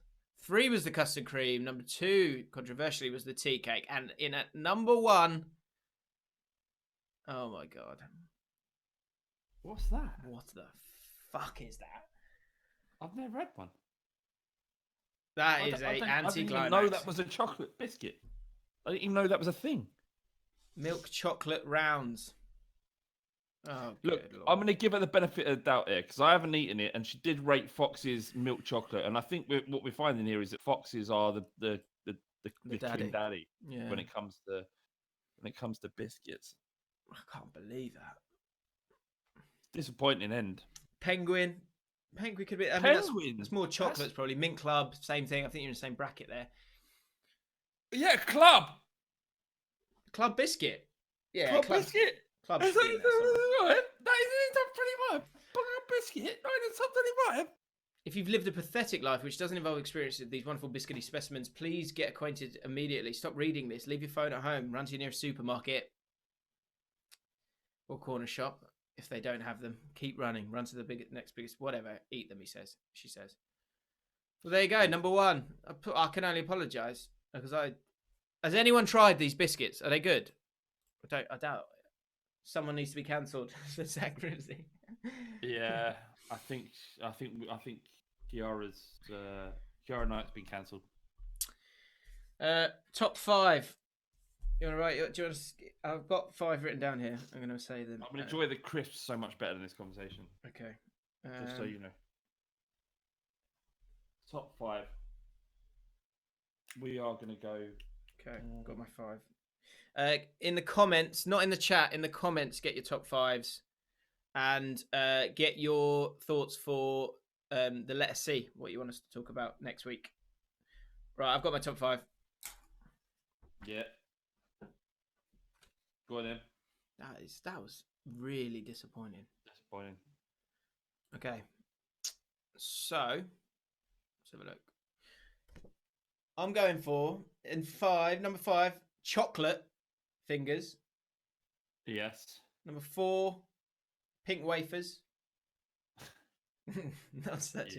3 was the custard cream. Number 2, controversially, was the tea cake. And in at number 1, oh my God. What's that? What the fuck is that? I've never had one. That is an anti-climax. I didn't even know that was a chocolate biscuit. I didn't even know that was a thing. Milk chocolate rounds. Oh, Look, good Lord. I'm going to give her the benefit of the doubt here because I haven't eaten it, and she did rate Fox's milk chocolate, and I think what we're finding here is that Foxes are the twin daddy Yeah. when it comes to biscuits. I can't believe that. Disappointing end. Penguin could be. I mean, that's more chocolates probably. Mint Club, same thing. I think you're in the same bracket there. Yeah, Club Biscuit. Yeah, Club Biscuit. Club Is Biscuit. that in the top 25? Club Biscuit, not in the top 25. If you've lived a pathetic life which doesn't involve experience of these wonderful biscuity specimens, please get acquainted immediately. Stop reading this. Leave your phone at home. Run to your nearest supermarket or corner shop if they don't have them. Keep running. Run to the next biggest, whatever. Eat them, she says. Well, there you go. Number one. I can only apologise because has anyone tried these biscuits? Are they good? I doubt. Someone needs to be cancelled for sacrilege. Yeah, I think Kiara Knight's been cancelled. Top 5. You want to write? Do you want to? I've got 5 written down here. I'm going to say them. I'm going to enjoy the crisps so much better than this conversation. Okay. Just so you know. Top 5. We are going to go. Okay, got my 5. In the comments, not in the chat, in the comments, get your top 5s and get your thoughts for the letter C, what you want us to talk about next week. Right, I've got my top 5. Yeah. Go on then. That was really disappointing. Okay. So, let's have a look. I'm going for, number 5, chocolate fingers. Yes. Number 4, pink wafers. Not such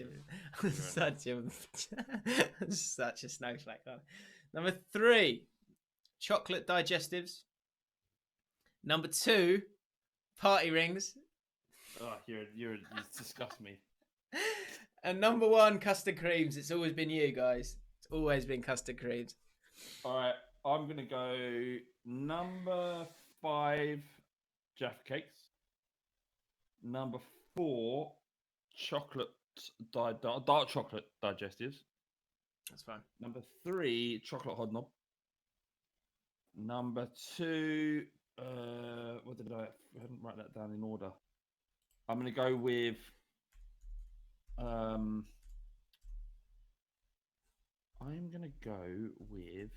such a snowflake. Number 3, chocolate digestives. Number 2, party rings. Oh, you disgust me. And number 1, custard creams. It's always been you guys. It's always been custard creams. All right, I'm gonna go number 5, Jaffa cakes. Number 4, dark chocolate digestives. That's fine. Number 3, chocolate hobnob. Number 2, what did I didn't write that down in order. I'm gonna go with I'm gonna go with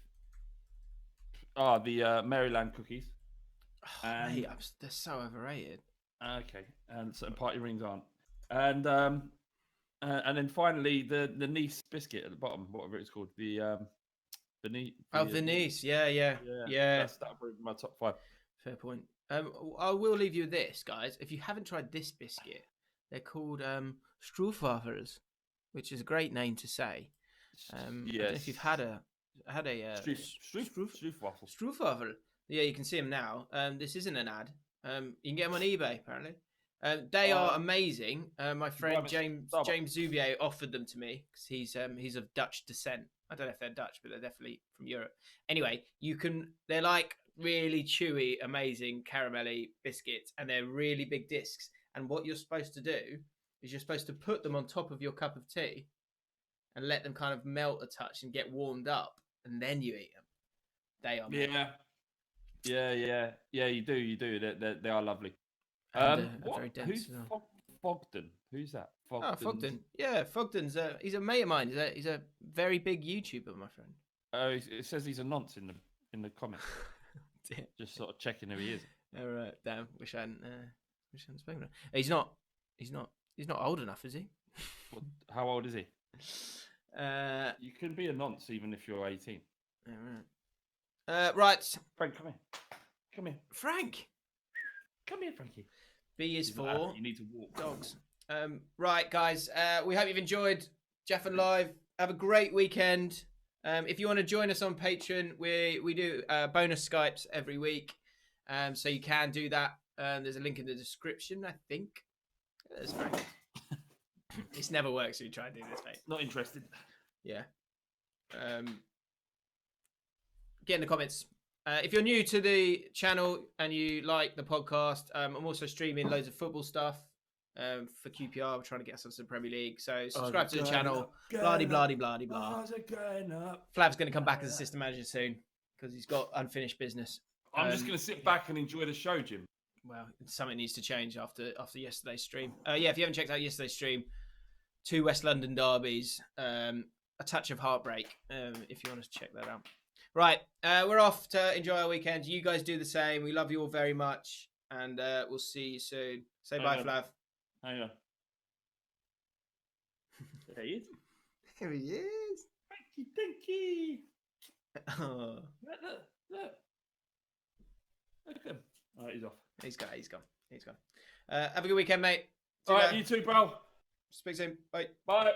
the Maryland cookies. Oh, mate, they're so overrated. Okay, and certain party rings aren't. And then finally the Nice biscuit at the bottom, whatever it's called, the Nice, yeah. That'll be my top 5. Fair point. I will leave you with this, guys. If you haven't tried this biscuit, they're called Stroopwafels, which is a great name to say. Yes. I don't know if you've had a Stroopwafel. Yeah, you can see them now. This isn't an ad. You can get them on eBay apparently. They are amazing. My friend James Zubier offered them to me because he's of Dutch descent. I don't know if they're Dutch, but they're definitely from Europe. Anyway, they're like really chewy, amazing caramelly biscuits, and they're really big discs. And what you're supposed to do is you're supposed to put them on top of your cup of tea and let them kind of melt a touch and get warmed up, and then you eat them. They are amazing. Yeah. You do. They are lovely. Very dense. Who's Fogden? Who's that? Fogden. Yeah, Fogden's he's a mate of mine. He's a very big YouTuber, my friend. Oh, it says he's a nonce in the comments. Just sort of checking who he is. All right, damn. Wish I hadn't spoken to him. He's not old enough, is he? Well, how old is he? You can be a nonce even if you're 18. All right. Right. Frank, come here. Frank. Come here, Frankie. B is for you need to walk. Dogs. Right, guys. We hope you've enjoyed Jeff and Live. Have a great weekend. If you want to join us on Patreon, we do bonus Skypes every week. So you can do that. There's a link in the description, I think. There's Frank. This never works if you try and do this, mate. Not interested. Yeah. Get in the comments. If you're new to the channel and you like the podcast, I'm also streaming loads of football stuff for QPR. We're trying to get ourselves to the Premier League. So subscribe to the channel. Blah, blah, blah, blah. Flav's going to come back as assistant manager soon because he's got unfinished business. I'm just going to sit back and enjoy the show, Jim. Well, something needs to change after yesterday's stream. Yeah, if you haven't checked out yesterday's stream, 2 West London derbies, a touch of heartbreak, if you want to check that out. Right, we're off to enjoy our weekend. You guys do the same. We love you all very much, and we'll see you soon. Say bye, Flav. Hang on. There he is. There he is. Thank you. Oh. Look at him. All right, he's off. He's gone. Have a good weekend, mate. All right, you too, bro. Speak soon. Bye. Bye.